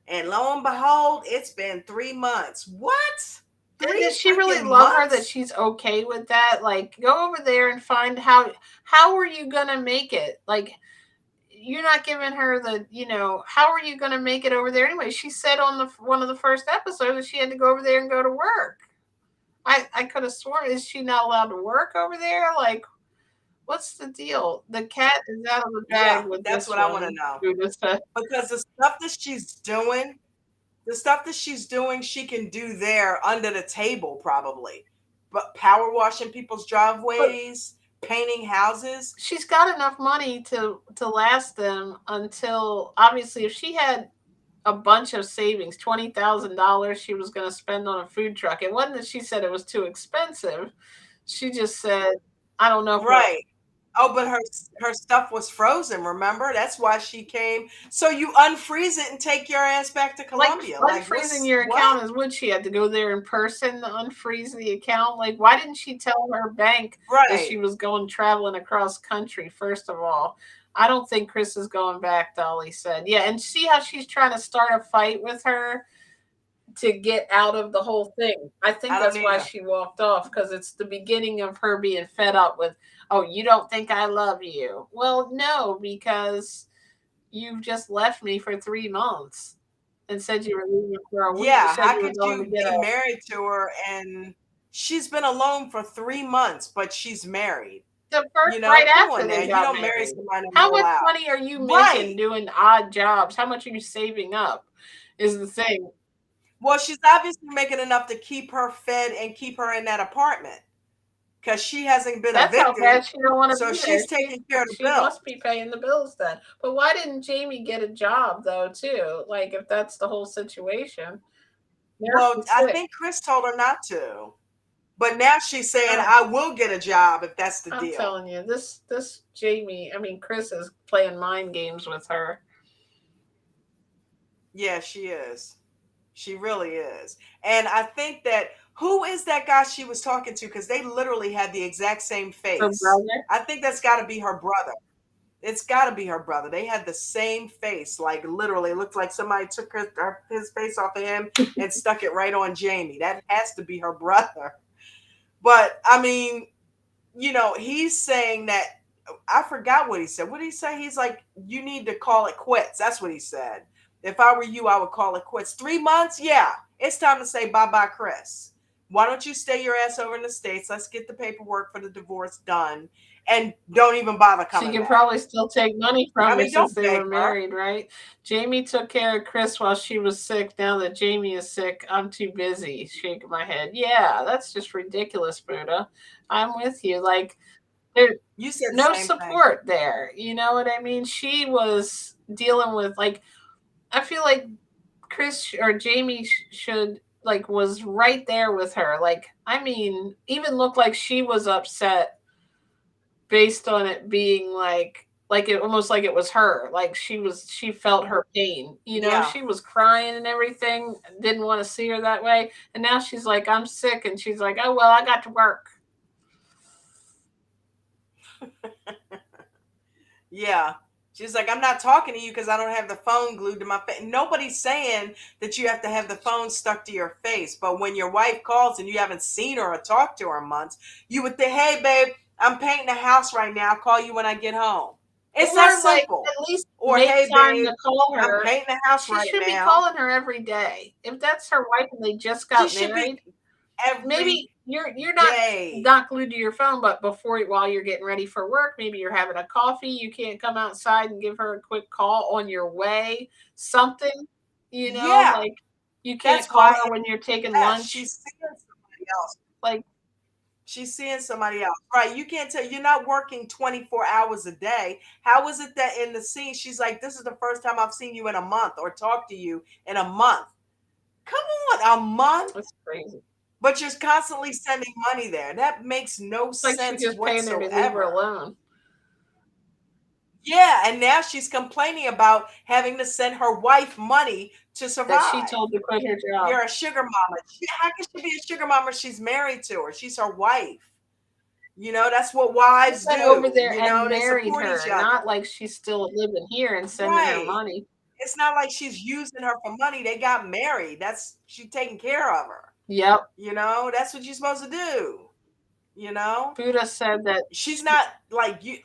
And lo and behold, it's been 3 months. What? Does she really love her that she's okay with that? Like, go over there and find how are you going to make it? Like, you're not giving her the, how are you going to make it over there anyway? She said on one of the first episodes that she had to go over there and go to work. I could have sworn, is she not allowed to work over there? Like, what's the deal? The cat is out of the bag Yeah, with that's this what I want to one. know. Buddha said. Because the stuff that she's doing, she can do there under the table probably. But power washing people's But driveways, painting houses. she's got enough money to last them until, obviously, if she had a bunch of savings, $20,000 she was going to spend on a food truck. It wasn't that she said it was too expensive. She just said, I don't know if we'll. Right. Oh, but her stuff was frozen, remember? That's why she came. So you unfreeze it and take your ass back to Like, Colombia. Like unfreezing your what? account is what she had to go there in person to unfreeze the account. Like, why didn't she tell her bank that she Right. was going traveling across country, first of all? I don't think Chris is going back, Dolly said. Yeah, and see how she's trying to start a fight with her to get out of the whole thing. I think I don't that's why either. she walked off, because it's the beginning of her being fed up with, oh, you don't think I love you? Well, no, because you've just left me for 3 months and said you were leaving for a week. You Yeah, said how you were could going to you get a. be married to her and she's been alone for 3 months, but she's married? The first, You know, right come after on now. they You got don't marry married. somebody and How roll much out. money are you making Right. doing odd jobs? How much are you saving up? Is the thing. Well, she's obviously making enough to keep her fed and keep her in that apartment because she hasn't been That's how evicted. bad she don't want to So be there. she's taking care of the She bill. must be paying the bills then. But why didn't Jamie get a job though too? Like, if that's the whole situation. Now Well, she's I sick. think Chris told her not to. But now she's saying, Oh, I will get a job if that's the I'm deal. telling you, this Jamie, I mean Chris is playing mind games with her. Yeah, she is. She really is. And I think that who is that guy she was talking to? Because they literally had the exact same Her face. brother. I think that's got to be her brother. It's got to be her brother. They had the same face. Like literally, it looked like somebody took his face off of him and stuck it right on Jamie. That has to be her brother. But I mean, he's saying that I forgot what he said. What did he say? He's like, you need to call it quits. That's what he said. If I were you, I would call it quits. 3 months? Yeah. It's time to say bye-bye, Chris. Why don't you stay your ass over in the States? Let's get the paperwork for the divorce done. And don't even bother She coming could back. probably still take money I from her mean, since don't they beg were her. married, right? Jamie took care of Chris while she was sick. Now that Jamie is sick, I'm too busy. Shaking my head. Yeah, that's just ridiculous, Buddha. I'm with you. Like, there's You said the no same thing. support there. You know what I mean? She was dealing with, like, I feel like Chris or Jamie should, like, was right there with her. Like, I mean, even looked like she was upset based on it being like it almost like it was her. Like, she felt her pain. Yeah. She was crying and everything, didn't want to see her that way. And now she's like, I'm sick, and she's like, oh well, I got to work. Yeah. She's like, I'm not talking to you because I don't have the phone glued to my face. Nobody's saying that you have to have the phone stuck to your face. But when your wife calls and you haven't seen her or talked to her in months, you would think, hey, babe, I'm painting the house right now. I'll call you when I get home. It's that Or, like, simple. at least Or, make hey, time babe, to call I'm her. painting the house She right should be now. calling her every day. If that's her wife and they just She got should be married, every maybe you're day. not glued to your phone, but while you're getting ready for work, maybe you're having a coffee, you can't come outside and give her a quick call on your way, something, Yeah. like, you can't That's call why, her when you're taking yes, lunch. she's seeing somebody else. Like, She's seeing somebody else, right? You can't tell, you're not working 24 hours a day. How is it that in the scene, she's like, this is the first time I've seen you in a month or talked to you in a month? Come on, a month? that's crazy. But you're constantly sending money there. That makes no It's like she's sense just paying her to leave her whatsoever. alone. Yeah, and now she's complaining about having to send her wife money to That she survive. told to quit her job. You're a sugar mama. How can she be a sugar mama? She's married to her. She's her wife. That's what He wives went over do. there and They married support each her, other. not like she's still living here and sending her Right. money. It's not like she's using her for money. They got married. That's she taking care of her. Yep. That's what you're supposed to do. Buddha said that She's not like you.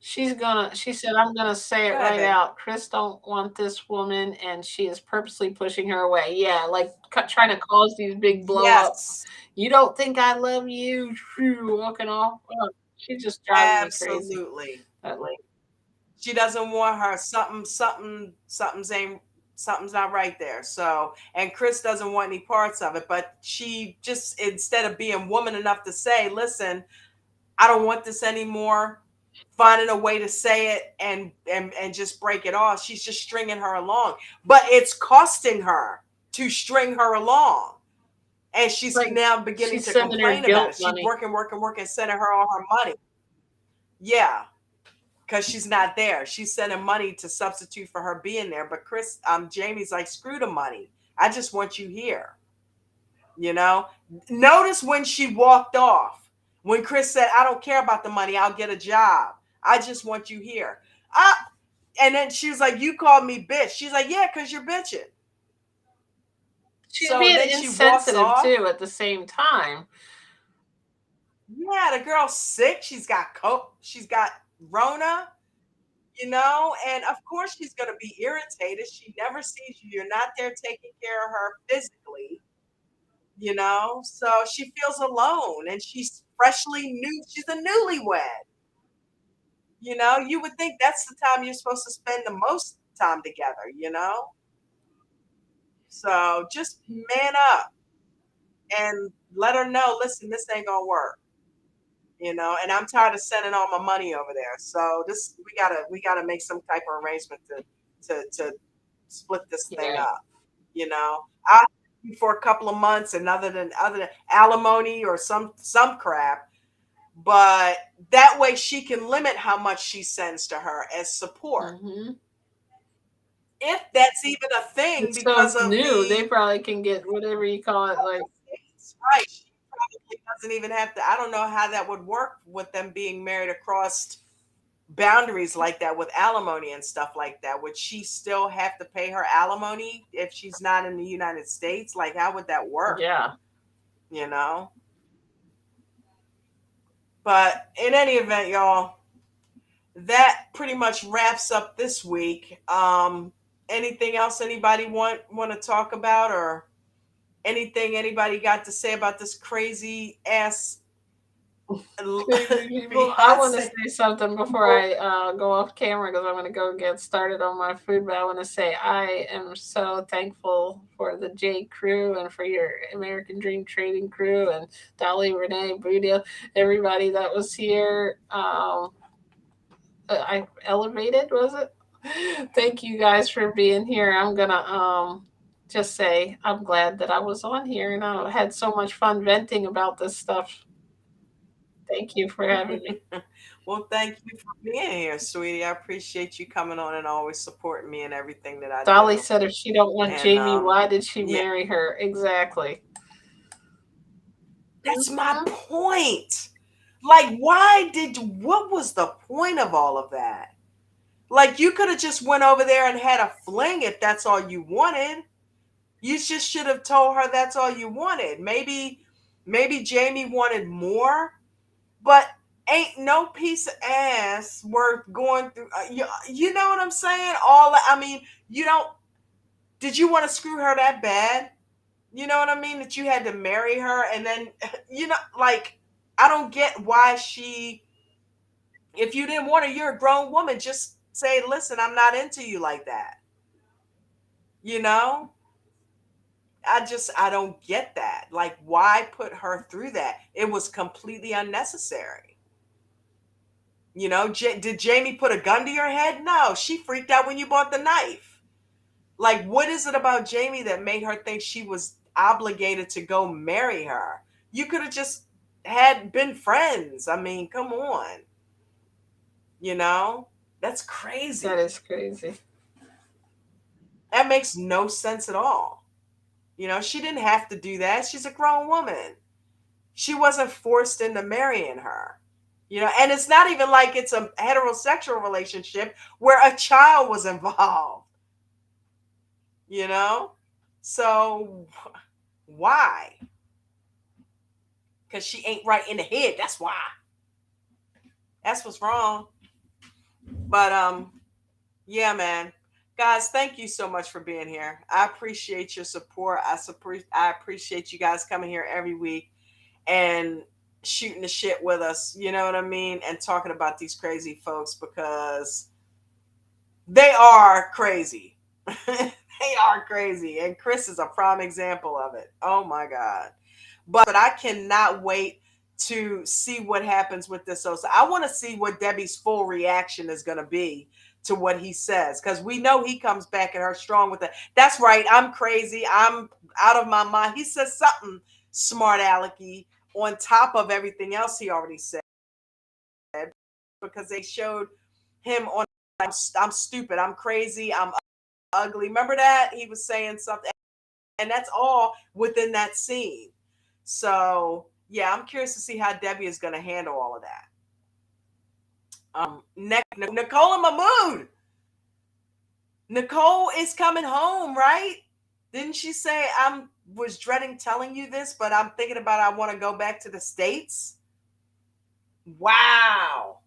She said, I'm gonna say Go it ahead, right babe. out. Chris don't want this woman, and she is purposely pushing her away. Yeah, like trying to cause these big blow ups. Yes, You don't think I love you? Phew, walking off. Oh, she's just driving me crazy. absolutely. That lady. She doesn't want her something's not right there. So, and Chris doesn't want any parts of it, but she just, instead of being woman enough to say, listen, I don't want this anymore, finding a way to say it and just break it off, she's just stringing her along. But it's costing her to string her along. And she's Like now beginning she's to sending her complain about guilt it. She's money. working, working, working, sending her all her money. Yeah, because she's not there. She's sending money to substitute for her being there. But Jamie's like, screw the money. I just want you here. You know, notice when she walked off, when Chris said, I don't care about the money, I'll get a job. I just want you here. And then she was like, you called me bitch. She's like, yeah, because you're bitching. She's So being then she walks insensitive off. too at the same time. Yeah, the girl's sick. She's got Rona, and of course she's going to be irritated. She never sees you. You're not there taking care of her physically, so she feels alone, and she's freshly new. She's a newlywed. You would think that's the time you're supposed to spend the most time together. So just man up and let her know, listen, this ain't gonna work. And I'm tired of sending all my money over there. So this we gotta make some type of arrangement to split this thing Yeah. up. I for a couple of months, and other than alimony or some crap, but that way she can limit how much she sends to her as support, Hmm. if that's even a thing, It's so because of new. They the probably can get whatever you call it. Like, right. She probably doesn't even have to. I don't know how that would work with them being married across boundaries like that with alimony and stuff like that. Would she still have to pay her alimony if she's not in the United States? Like, how would that work? yeah. You know? But in any event, y'all, that pretty much wraps up this week. Anything else anybody want to talk about, or anything anybody got to say about this crazy ass Crazy people. I want to Beyonce? say something before I go off camera because I'm going to go get started on my food. But I want to say I am so thankful for the J crew and for your American Dream Trading crew and Dolly, Renee, Brudio, everybody that was here. I elevated, was it? Thank you guys for being here. I'm going to just say I'm glad that I was on here and I had so much fun venting about this stuff. Thank you for having me. Well, thank you for being here, sweetie. I appreciate you coming on and always supporting me in everything that I Dolly do. said if she don't want And Jamie, why did she yeah, marry her? Exactly. that's my Mhm. point. Like, what was the point of all of that? Like, you could have just went over there and had a fling if that's all you wanted. You just should have told her that's all you wanted. Maybe Jamie wanted more, but ain't no piece of ass worth going through. You know what I'm saying? I mean, you don't. Did you want to screw her that bad? You know what I mean? That you had to marry her, and then like, I don't get why she. If you didn't want her, you're a grown woman. Just say, listen, I'm not into you like that. You know? I don't get that. Like, why put her through that? It was completely unnecessary. Did Jamie put a gun to your head? No, she freaked out when you bought the knife. Like, what is it about Jamie that made her think she was obligated to go marry her? You could have just had been friends. I mean, come on. You know? That's That crazy. is crazy. That makes no sense at all. She didn't have to do that. She's a grown woman. She wasn't forced into marrying her. And it's not even like it's a heterosexual relationship where a child was involved, you know? So why? Because she ain't right in the head. That's why. That's what's wrong. But yeah, man. Guys, thank you so much for being here. I appreciate your support. I appreciate you guys coming here every week and shooting the shit with us, you know what I mean? And talking about these crazy folks because they are crazy. They are crazy. And Chris is a prime example of it. Oh my God. But I cannot wait to see what happens with this. So I want to see what Debbie's full reaction is going to be to what he says, because we know he comes back at her strong with it. That's right. I'm crazy. I'm out of my mind. He says something smart alecky on top of everything else he already said, because they showed him on I'm stupid. I'm crazy. I'm ugly. Remember that? He was saying something. And that's all within that scene. So yeah, I'm curious to see how Debbie is going to handle all of that. Nicole and Mahmood. Nicole is coming home, right? Didn't she say I was dreading telling you this, but I'm thinking about I want to go back to the States? Wow.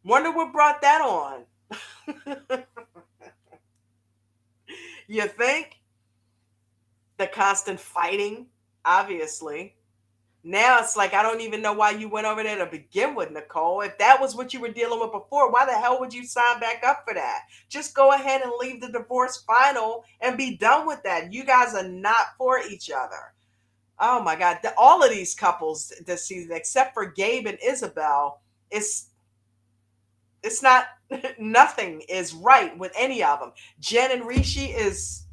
Wonder what brought that on. You think? The constant fighting, obviously. Now it's like, I don't even know why you went over there to begin with, Nicole. If that was what you were dealing with before, why the hell would you sign back up for that? Just go ahead and leave the divorce final and be done with that. You guys are not for each other. Oh my God. All of these couples this season, except for Gabe and Isabel, it's not, nothing is right with any of them. Jen and Rishi is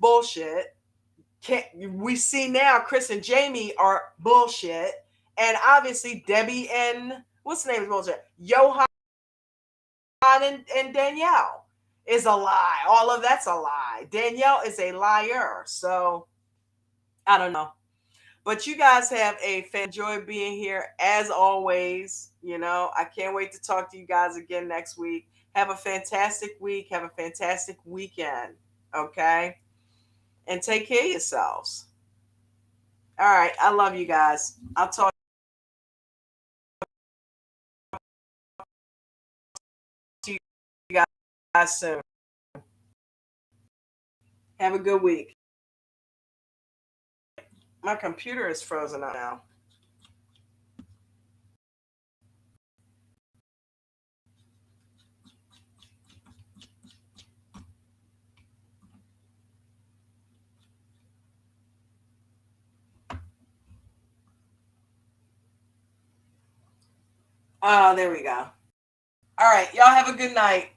bullshit. We see now Chris and Jamie are bullshit, and obviously Debbie and what's the name is bullshit. Johan and Danielle is a lie. All of that's a lie. Danielle is a liar. So I don't know, but you guys have a fan. Enjoy being here as always. You know, I can't wait to talk to you guys again next week. Have a fantastic week. Have a fantastic weekend. Okay, and take care of yourselves. All right. I love you guys. I'll talk to you guys soon. Have a good week. My computer is frozen up now. Oh, there we go. All right. Y'all have a good night.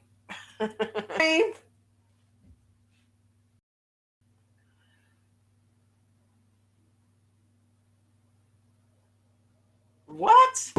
What?